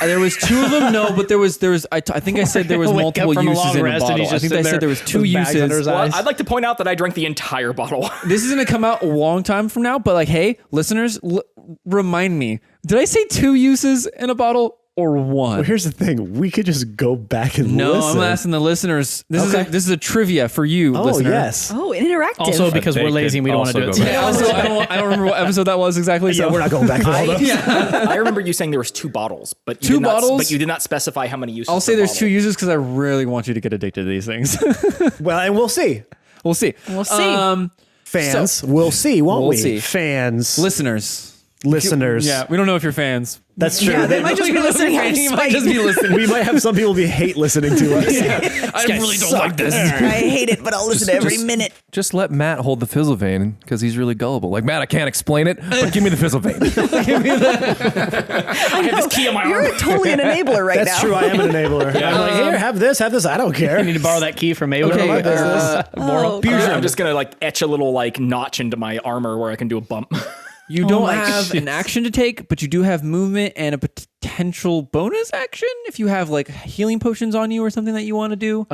There was 2 of them. No, but there was. I think I said there was Wake up multiple from a uses long in a rest and bottle. he's I just think I sitting said there there was 2 with bags under his uses. eyes. Well, I'd like to point out that I drank the entire bottle. This is going to come out a long time from now, but like, hey, listeners, remind me. Did I say 2 uses in a bottle or 1? Well, here's the thing. We could just go back and No, listen. I'm asking the listeners. This is a trivia for you, Oh, listener. yes. Oh, interactive. Also, because They we're lazy and we could don't want to do also it. go back. Yeah, also, I don't remember what episode that was exactly. So Yeah, we're not going back through all those. I remember you saying there was 2 bottles, but you 2 did not, bottles? but you did not specify how many uses. I'll say per there's bottle. 2 uses because I really want you to get addicted to these things. Well, and we'll see. We'll see. We'll see. Fans, we'll see, won't We'll we? see. Fans, Listeners. listeners. Yeah, we don't know if you're fans. That's true. Yeah, they might just be listening out of You might spite. just be listening. We might have some people who hate listening to us. I really don't like this. I hate it, but I'll listen to every minute. Just let Matt hold the fizzle vein because he's really gullible. Like, Matt, I can't explain it, but give me the fizzle vein. I have this key on my You're arm. totally an enabler right That's now. true. I am an enabler. I'm like, here, have this. I don't care. I need to borrow that key from Mayweather. Okay, My business. Oh, I'm just gonna like etch a little like notch into my armor where I can do a bump. You don't have an action to take, but you do have movement and a potential bonus action if you have like healing potions on you or something that you want to do.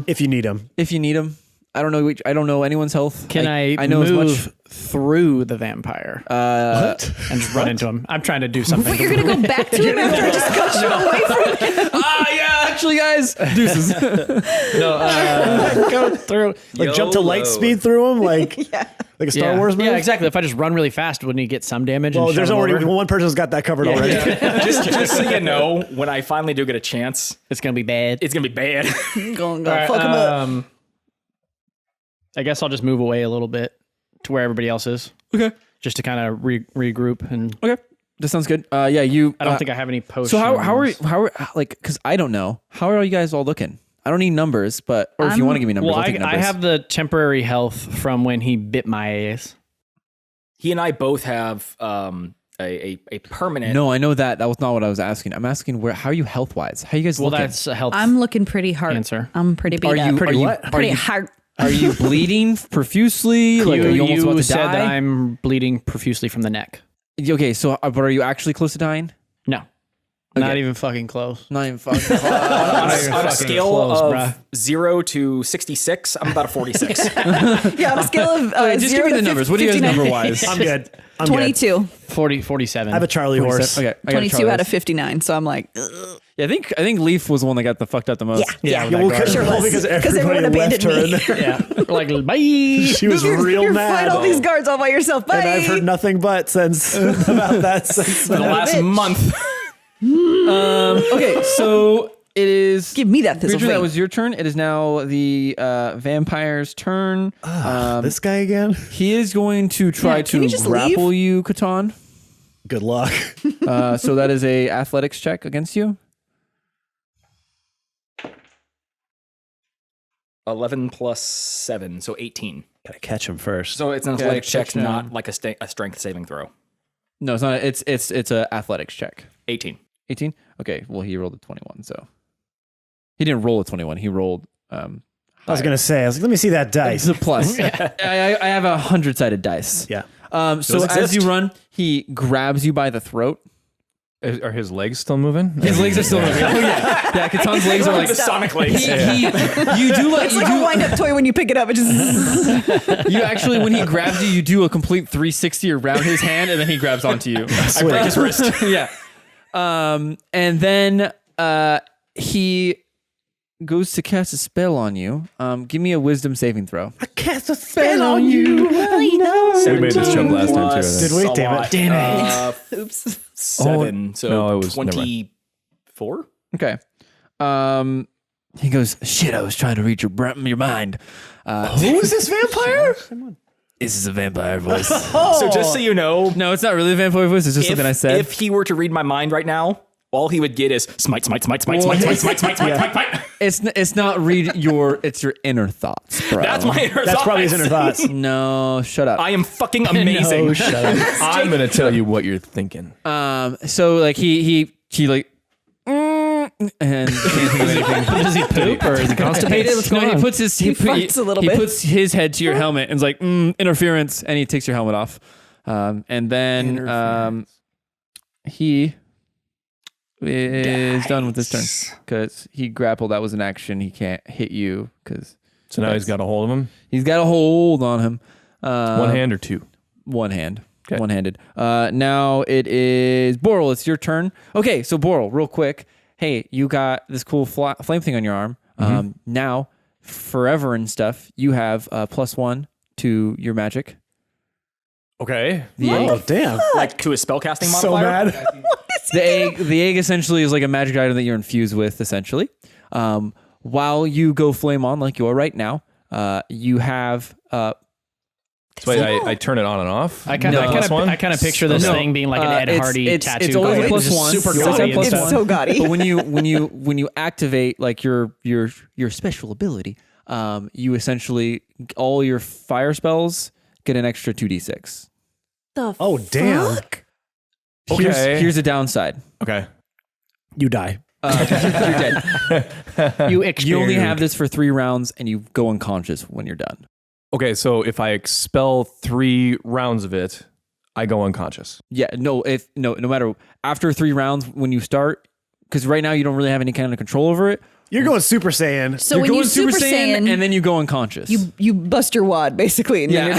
If you need them. If you need them. I don't know. I don't know anyone's health. Can I know move as much. through the vampire What? and just run into him? I'm trying to do something. But you're gonna go back to him after I just got you away from him. Yeah, actually, guys, deuces. Go through, like jump to light speed through them, like like a Star Wars movie. Yeah, exactly. If I just run really fast, wouldn't he get some damage? Well, and there's shove him already over? one person's got that covered already. just so you know, when I finally do get a chance, It's gonna be bad. it's gonna be bad. Go All right, fuck him up. I guess I'll just move away a little bit to where everybody else is, Okay. just to kind of regroup. And Okay. That sounds good. Yeah, you. I don't think I have any potions. So how are like? Because I don't know. How are you guys all looking? I don't need numbers, but or if you want to give me numbers, Well, I'll take I numbers. have the temporary health from when he bit my ass. He and I both have a permanent. No, I know that. That was not what I was asking. I'm asking how are you health wise? How are you guys Well, looking? that's a health I'm looking pretty hard. answer. I'm pretty beat Are you up. are you what? are Pretty you, hard. are you bleeding profusely? Like are you almost about to said die? that I'm bleeding profusely from the neck. Okay, so but are you actually close to dying? No, not even fucking close. Not even fucking. on a fucking scale close, of bruh. 0 to 66, I'm about a 46. Yeah, on a scale of just 0 give me the to numbers. What do you guys 59. number wise? I'm good. I'm good. 22. 47. I have a Charlie horse. Okay, I got 22 out of 59. So I'm like, ugh. Yeah, I think Leaf was the one that got the fucked up the most. yeah. Yeah, well, Sure was. because Because everyone everybody left abandoned her in me. there. Yeah, like bye. She was real You're mad. fight all these guards all by yourself. Bye. And I've heard nothing but since about that since For the last month. Okay, so it is. Give me that thistle Beardry, that vein. was your turn. It is now the vampire's turn. this guy again. He is going to try Yeah, can to you just grapple leave? you, Katon. Good luck. So that is a athletics check against you. 11 plus 7, so 18. Gotta catch him first. So it's an athletic check, touchdown. not like a strength saving throw. No, it's not. It's a athletics check. 18. 18. Okay. Well, he rolled a 21. So he didn't roll a 21. He rolled. I was gonna say, I was like, let me see that dice. It's a plus. I have 100-sided dice. Yeah. So Those as exist. you run, he grabs you by the throat Are his legs still moving? His legs are still moving. Oh yeah, yeah. Katon's legs are like the Sonic legs. You do like It's like a wind-up toy when you pick it up. It just you actually when he grabs you do a complete 360 around his hand and then he grabs onto you. I break his wrist. Yeah. And then he goes to cast a spell on you. Give me a wisdom saving throw. I cast a spell on you. We made this joke last time too. I think. Did we? Damn it. Damn it. oops. 7. So no, it was- never mind. 24. Okay. He goes, shit, I was trying to read your mind. Who is this vampire? This is a vampire voice. So just so you know, No, it's not really a vampire voice. It's just something I said. if he were to read my mind right now, all he would get is smite, smite, smite, smite, smite, smite, smite, smite, smite, smite. It's not read it's your inner thoughts, bro. That's my inner That's thoughts. probably his inner thoughts. No, shut up. I am fucking amazing. No, shut up. I'm gonna tell you what you're thinking. So like he like and can't think of anything. Does he poop or is he constipated? What's going No, on? he puts his he farts a little he bit. puts his head to your helmet and is like interference, and he takes your helmet off. And then he is done with this turn because he grappled. That was an action. He can't hit you because So now he's got a hold of him. he's got a hold on him. One hand or two? One hand. Okay. One-handed. Now it is Borel. It's your turn. Okay, so Borel, real quick. Hey, you got this cool flame thing on your arm. Now, forever and stuff, you have +1 to your magic. Okay. The egg. Oh, damn. Like to a spellcasting So modifier. mad. The egg essentially is like a magic item that you're infused with, essentially. While you go flame on like you are right now, you have So I turn it on and off. I kind of picture this thing being like an Ed Hardy tattoo. It's always going. plus Just one. super You always gaudy have and plus stuff. It's so gaudy. But when you activate like your special ability, you essentially all your fire spells get an extra 2d6. Oh, damn. Here's the downside. Okay. You die. You're dead. You You only have this for 3 rounds, and you go unconscious when you're done. Okay, so if I expel 3 rounds of it, I go unconscious. Yeah, no matter after 3 rounds when you start, because right now you don't really have any kind of control over it. You're going Super Saiyan. So You're when going you Super Saiyan, and then you go unconscious. you bust your wad basically, and then you're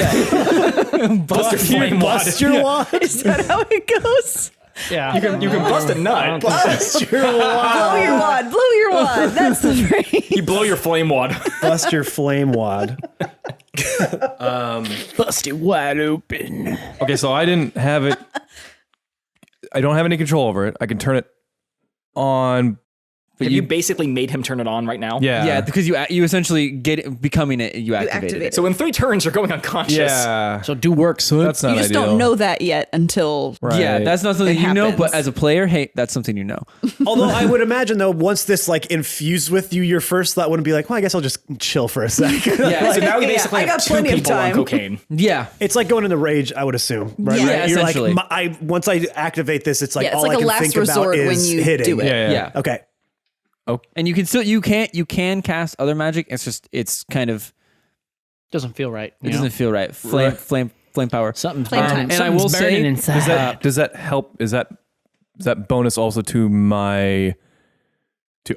dead. Bust your flame wad. Bust your wad. Is that how it goes? Yeah. You can bust a nut. Bust your wad. Blow your wad. Blow your wad. That's the phrase. You blow your flame wad. Bust your flame wad. Bust it wide open. Okay, so I didn't have it. I don't have any control over it. I can turn it on. Have you basically made him turn it on right now? Yeah. because you essentially get it, becoming it. You activate it. So in 3 turns, you're going unconscious. Yeah. So do work, son. That's not You just ideal. don't know that yet until Right. Yeah, that's not something It you know, happens. but as a player, hey, that's something you know. Although I would imagine though, once this like infused with you, your first thought wouldn't be like, well, I guess I'll just chill for a sec. Yeah, So now we Yeah, basically I got have 2 plenty of people on time. cocaine. yeah. It's like going into rage, I would assume. Right? Yeah, You're essentially. like, once I activate this, it's like Yeah, it's all like I a can last think about resort when is you hitting. do it. Yeah. Okay. And you can still you can cast other magic. It's kind of Doesn't feel right. it doesn't feel right. Flame power. Something's Flame burning. time. And I will say, inside. Does that help? Is that bonus also to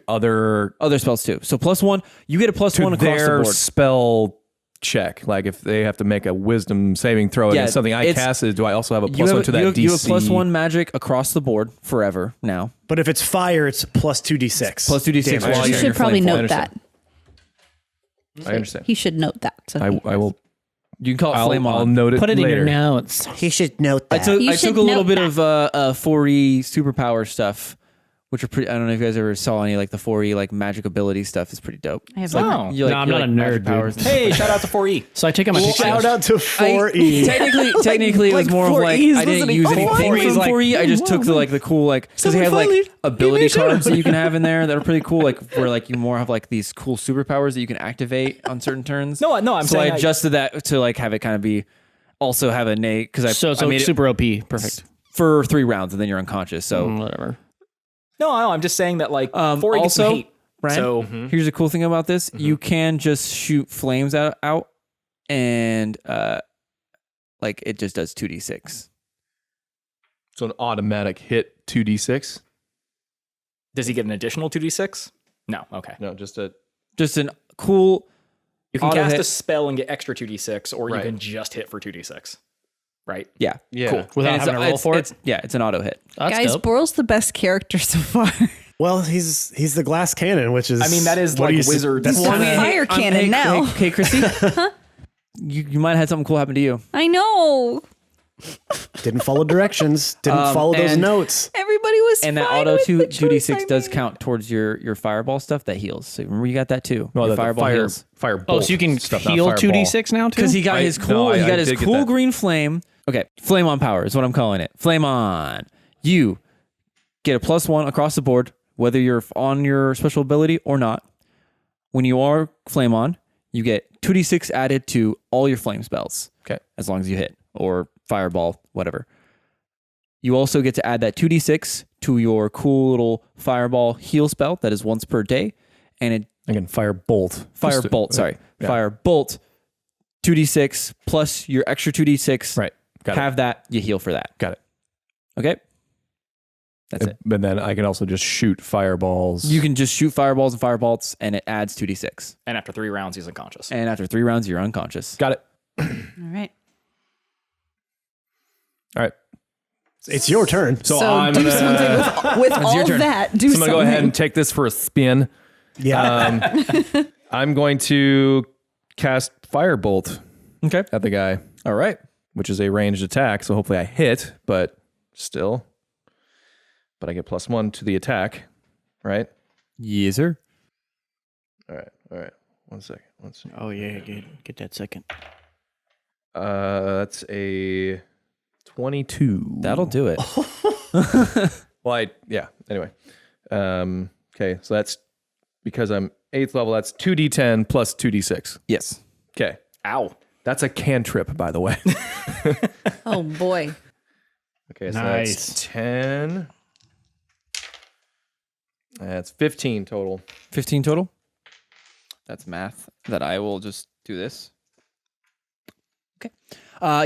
other other spells too. So +1, you get a +1 to across their the board. spell check? Like if they have to make a wisdom saving throw against something I casted, do I also have a +1 to that DC? You have +1 magic across the board forever now. But if it's fire, it's +2d6. +2d6 Damage. while You you're in your should probably flame note form. that. I understand. He should note that. So I will. You can call it flame I'll on. note it. Put it in later. your notes. He should note I that. took You I took should a little note bit of 4E superpower stuff, which are pretty. I don't know if you guys ever saw any like the 4E like magic ability stuff. It's pretty dope. I have Oh. not. You, like, No, I'm you, not like, a magic nerd, powers dude. and Hey, shout out to 4E. So I take out my Shout out to 4E. Technically, it was like more of 4 like E's, I didn't wasn't he? use Oh, anything 4 from E's like, 4E. I just took the cool because they have like ability cards that you can have in there that are pretty cool. Like where like you more have like these cool superpowers that you can activate on certain turns. No, I'm so saying I adjusted that to like have it kind of be also have a Nate because I So I made super OP. it Perfect. for 3 rounds and then you're unconscious. So Whatever. No, I'm just saying that like 4E gets also, some hate. Brian, So here's the cool thing about this: you can just shoot flames out and like it just does 2d6. So an automatic hit 2d6? Does he get an additional 2d6? No. Okay. No, just a... Just an cool. You can Auto cast hit. a spell and get extra 2d6, or you Right. can just hit for 2d6. Right? Yeah. Yeah. Cool. Without And having to roll for it. It's an auto hit. That's Guys, dope. Borel's the best character so far. Well, he's the glass cannon, which is. I mean, that is what like do you say- wizards. That's Well, kinda- fire cannon now. Hey, Kristy. You might have had something cool happen to you. I know. didn't follow directions. Didn't follow those and- notes. Everybody was And that fine auto with the 2d6 choice I does made. count towards your fireball stuff that heals. So remember you got that too. No, Your the fireball fire, heals. firebolt Oh, so you can stuff, not heal fireball. 2d6 now too? Because he got his cool I he got his did get cool that. green flame. Okay, flame on power is what I'm calling it. Flame on. You get a +1 across the board, whether you're on your special ability or not. When you are flame on, you get 2d6 added to all your flame spells. Okay. As long as you hit or fireball, whatever. You also get to add that 2d6 to your cool little fireball heal spell that is once per day, and it Again, firebolt. firebolt. Sorry, Yeah. firebolt. 2d6 plus your extra 2d6. Right. Got it. Have that. You heal for that. Got it. Okay. That's it. But then I can also just shoot fireballs. You can just shoot fireballs and firebolts, and it adds 2d6. And after 3 rounds, he's unconscious. And after 3 rounds, you're unconscious. Got it. All right. All right. It's your turn. So, So I'm do gonna, something with all your turn. that. Do I'm gonna something. go ahead and take this for a spin. Yeah. I'm going to cast firebolt Okay. at the guy, All right. which is a ranged attack. So hopefully I hit, but still. But I get +1 to the attack, right? Yes, sir. All right. 1 second. Oh yeah, get that second. That's a 22. That'll do it. Well, anyway. Okay, so that's because I'm 8th level, that's 2d10 plus 2d6. Yes. Okay. Ow. That's a cantrip, by the way. Oh boy. Okay, so Nice. that's 10. That's 15 total. 15 total. That's math that I will just do this. Okay.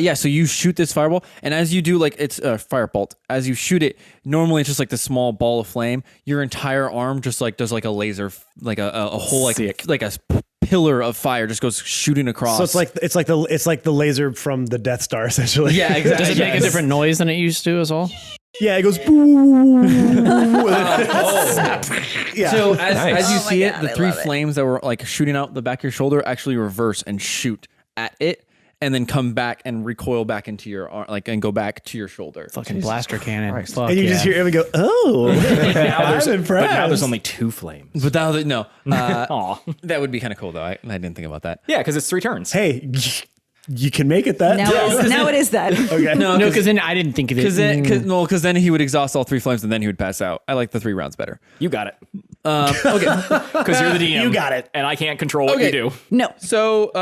Yeah, so you shoot this fireball, and as you do, like, it's a firebolt. As you shoot it, normally it's just like the small ball of flame. Your entire arm just like does like a laser, like a whole like a pillar of fire just goes shooting across. So it's like the laser from the Death Star, essentially. Yeah, exactly. Does it make a different noise than it used to as well? Yeah, it goes. Boo. Yeah. So as Nice. you Oh my see God, it, the I 3 love it. flames that were like shooting out the back of your shoulder actually reverse and shoot at it, and then come back and recoil back into your arm, like, and go back to your shoulder. Fucking blaster cannon. Fuck and you just hear him go, "Oh, I'm impressed." But now there's only 2 flames. But now that no, Aw. that would be kind of cool though. I didn't think about that. Yeah, because it's 3 turns. Hey, you can make it that. Now it is that. Okay. No, because then I didn't think of it. Because then he would exhaust all 3 flames and then he would pass out. I like the 3 rounds better. You got it. Okay, Because you're the DM. You got it. And I can't control what Okay. you do. No. so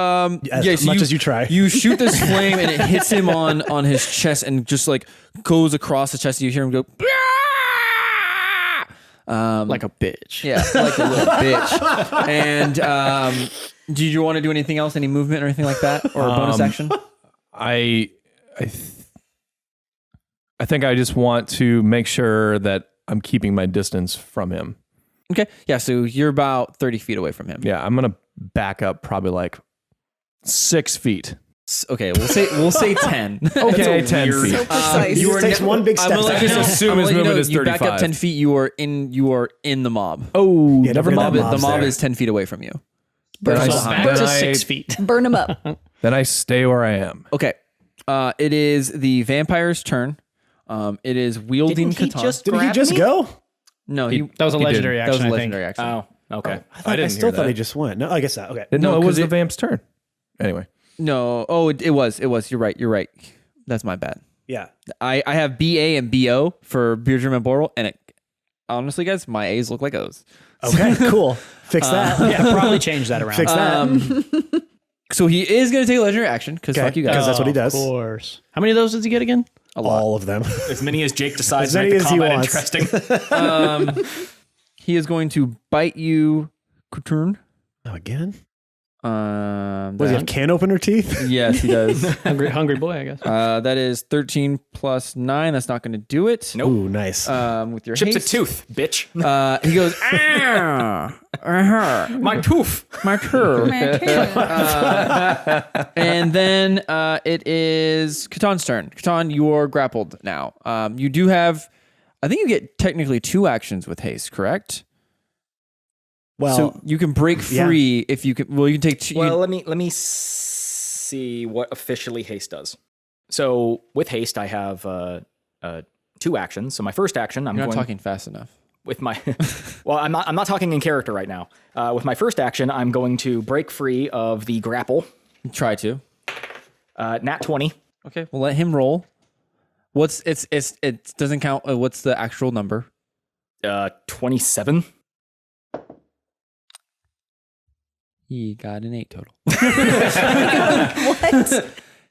As much as you try. you shoot this flame and it hits him on his chest and just like goes across the chest. You hear him go. like a bitch. Yeah, like a little bitch. And do you want to do anything else? Any movement or anything like that, or a bonus action? I think I just want to make sure that I'm keeping my distance from him. Okay, yeah. So you're about 30 feet away from him. Yeah, I'm going to back up probably like 6 feet. Okay, we'll say 10. Okay, 10 feet. So precise. You takes one big step. I'm gonna let you Just know, assume I'm gonna his let you movement know, is you back up 35. 10 feet. You are in the mob. Oh, Yeah, never The mind. mob, Mob's there. is 10 feet away from you. Then I, So back to then 6 feet. Burn him up. then I stay where I am. Okay, it is the vampire's turn. It is wielding Didn't he Katon. just Did he grab just me? go? No, That was a He did. legendary that was action. a I think. legendary action. Oh, okay. I I still thought he just went. No, I guess not. Okay. No, No, it 'cause was the it- vamp's turn. Anyway. No, oh, it was. You're right. That's my bad. Yeah. I have BA and BO for Beardrum and Borel, and it, honestly, guys, my A's look like O's. Okay. Cool. Fix that. Yeah, probably change that around. Fix that. So he is going to take a legendary action because Okay, fuck you guys. because that's what he does. Of course. How many of those does he get again? All of them. As many as Jake decides As to many make the as he combat wants. interesting. He is going to bite you, Katurn. Oh, again? Does he have can opener teeth? Yes, he does. hungry boy, I guess. That is 13 plus 9. That's not going to do it. Nope. Ooh, nice. With your Chips a haste. tooth, bitch. He goes, My tooth. my curve. And then it is Katon's turn. Katon, you're grappled now. You do have, I think you get technically 2 actions with haste, correct? Well, So you can break free if you can. Well, you can take 2. Well, let me see what officially haste does. So with haste, I have 2 actions. So my first action, I'm You're going not talking fast enough. with my. Well, I'm not talking in character right now. With my first action, I'm going to break free of the grapple. Try to. Nat 20. Okay, we'll let him roll. It doesn't count. What's the actual number? 27. He got an 8 total. What?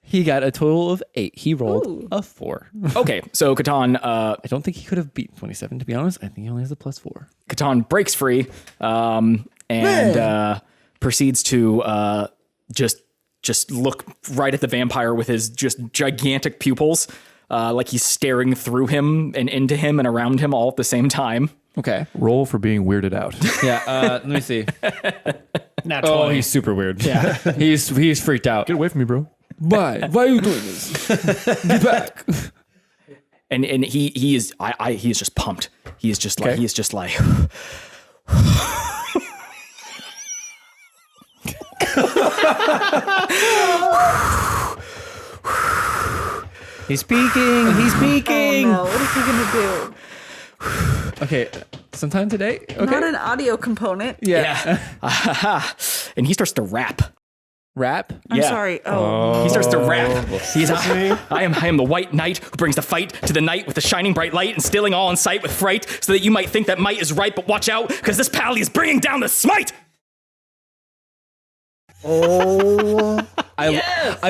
He got a total of 8. He rolled Ooh. a 4. Okay, so Katon I don't think he could have beaten 27, to be honest. I think he only has a +4. Katon breaks free and proceeds to just look right at the vampire with his just gigantic pupils, like he's staring through him and into him and around him all at the same time. Okay. Roll for being weirded out. Yeah, let me see. Not Oh, he's super weird. Yeah. he's freaked out. Get away from me, bro. Why? Why are you doing this? Get back. And he is just pumped. He is just like He's peeking. He's peeking. Oh no, what is he gonna do? Okay, sometime today? Okay. Not an audio component. Yeah. and he starts to rap. Rap? I'm Yeah. sorry. Oh. He starts to rap. He's I am the white knight who brings the fight to the night with the shining bright light, instilling all in sight with fright, so that you might think that might is right, but watch out, because this pally is bringing down the smite. I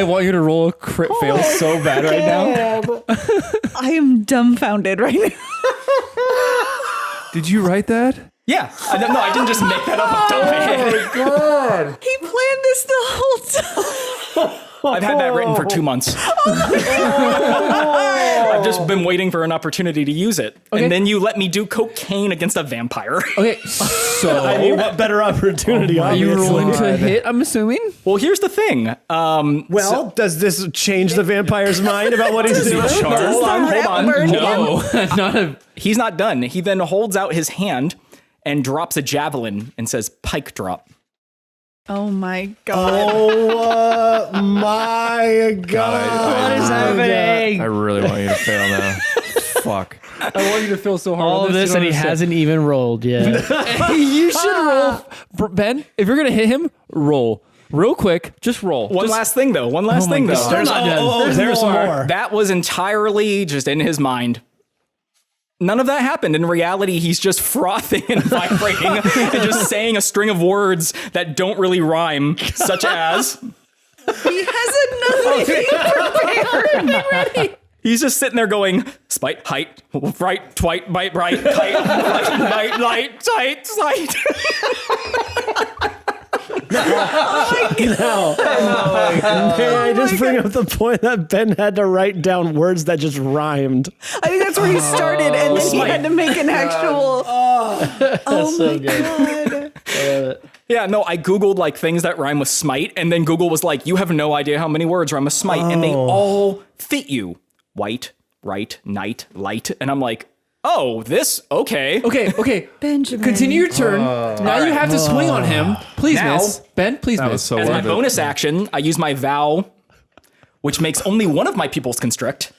want you to roll a crit fail so bad right now. I am dumbfounded right now. Did you write that? Yeah, no, I didn't just make that up off the top of my head. He planned this the whole time. I've had that written for 2 months. I've just been waiting for an opportunity to use it. Okay. And then you let me do cocaine against a vampire. Okay, so I mean, what better opportunity? are you obviously. rolling to hit, I'm assuming? Well, here's the thing. Well, does this change the vampire's mind about what he's doing? Hold on. No, not a... He's not done. He then holds out his hand and drops a javelin and says, "Pike drop." Oh my god. Oh my god! What is happening? I really want you to fail now. Fuck. I want you to feel so hard All on of this, you and he don't hasn't even rolled yet. understand. You should roll. Ben, if you're going to hit him, roll. Real quick, just roll. One last thing, though. God. There's more. That was entirely just in his mind. None of that happened. In reality, he's just frothing and vibrating and just saying a string of words that don't really rhyme, such as... He has another prepared. He's just sitting there going, spite, height, right, twite, bite, right, kite, light, light, tight, sight. May I just bring up the point that Ben had to write down words that just rhymed? I think that's where he started, and then he had to make an actual. Oh my god. Yeah, no, I Googled like things that rhyme with smite, and then Google was like, you have no idea how many words rhyme with smite, and they all fit you. White, right, night, light. And I'm like, oh, this, okay. Okay. Benjamin. Continue your turn. Now you have to swing on him. Please Now- miss. Ben, please That was miss. so As my worth it. bonus action, I use my vow, which makes only one of my pupils constrict.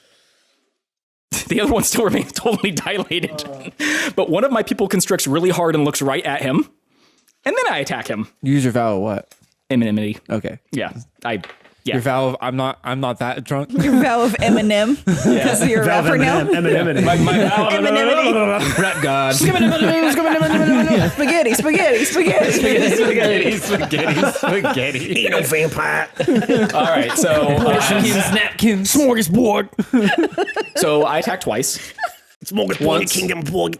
The other one still remains totally dilated. But one of my people constricts really hard and looks right at him. And then I attack him. Use your vow of what? Anonymity. Okay. Yeah. Your vow of I'm not that drunk. Your vow of Eminem. Because you're a rapper now. Anonymity. My vow. Eminem. Rap God. Spaghetti. Spaghetti. Ain't no vampire. All right, so Napkins. Smorgasbord. so I attack twice. Smorgasbord, kingdom board.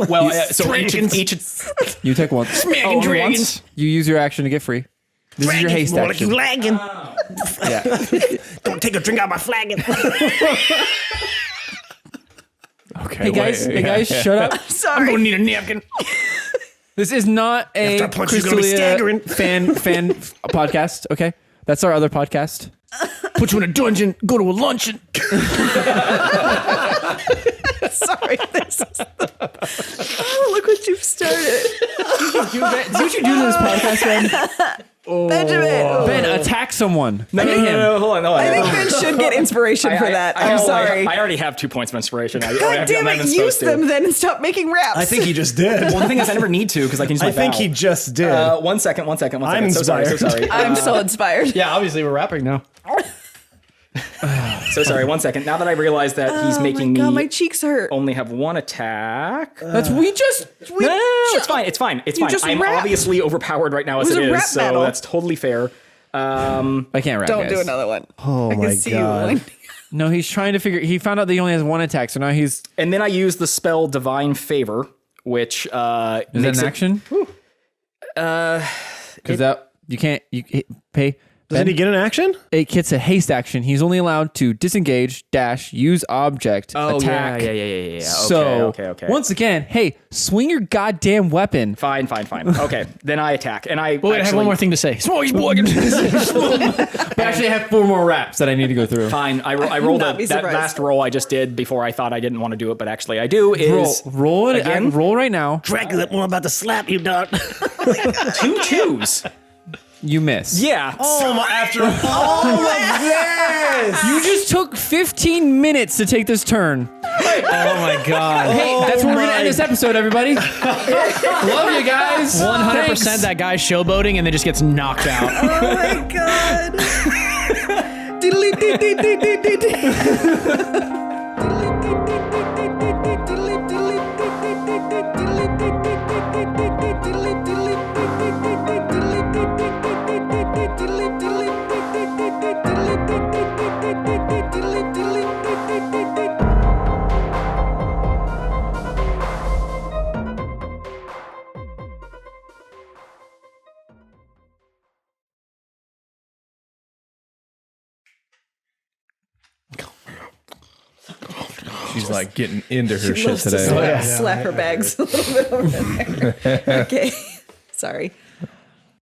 Well, so each You take once. once. You use your action to get free. This is your haste More like action. you lagging. Yeah. Don't take a drink out of my flagon. Okay. Hey guys, shut up. Sorry. Gonna need a napkin. This is not a After I punch you, it's gonna be staggering. fan podcast. Okay, that's our other podcast. Put you in a dungeon. Go to a luncheon. Sorry. This is look what you've started. See what you do to this podcast, Ben? Benjamin. Ben, attack someone. No, Hit him. hold on. I think Ben should get inspiration for that. I'm sorry. I already have 2 points of inspiration. God damn it, use them then and stop making raps. I think he just did. Well, the thing is, I never need to because I can use my I think bow. he just did. 1 second. I'm So sorry. I'm so inspired. Yeah, obviously we're rapping now. So sorry. 1 second. Now that I realize that he's making God, my me cheeks hurt. only have 1 attack. That's we just. No, it's fine. It's fine. It's You fine. just I'm rapped. obviously overpowered right now as was it a rap is, so battle. that's totally fair. I can't rap. Don't guys. do another one. Oh I my can see God. you winding. No, he's trying to figure. He found out that he only has 1 attack, so now he's. And then I use the spell Divine Favor, which Is that makes an it, action? Because that you can't pay. Doesn't he get an action? It gets a haste action. He's only allowed to disengage, dash, use object, attack. Yeah. So Okay. once again, hey, swing your goddamn weapon. Fine. Okay, then I attack, and I Wait, I have one more thing to say. But actually, I have 4 more raps that I need to go through. Fine, I rolled not be that surprised. last roll I just did before I thought I didn't want to do it, but actually I do. Is Roll it again? roll right now. Dracula, I'm about to slap you, dog. 2 2s. You miss. Yeah. After all of this. You just took 15 minutes to take this turn. Oh my God. Hey, that's where we're gonna end this episode, everybody. Love you guys. 100% that guy's showboating and then just gets knocked out. Oh my God. Diddly dee dee dee dee dee dee. She's like getting into her shit Loves to today. slap her bags a little bit over there. Okay. Sorry.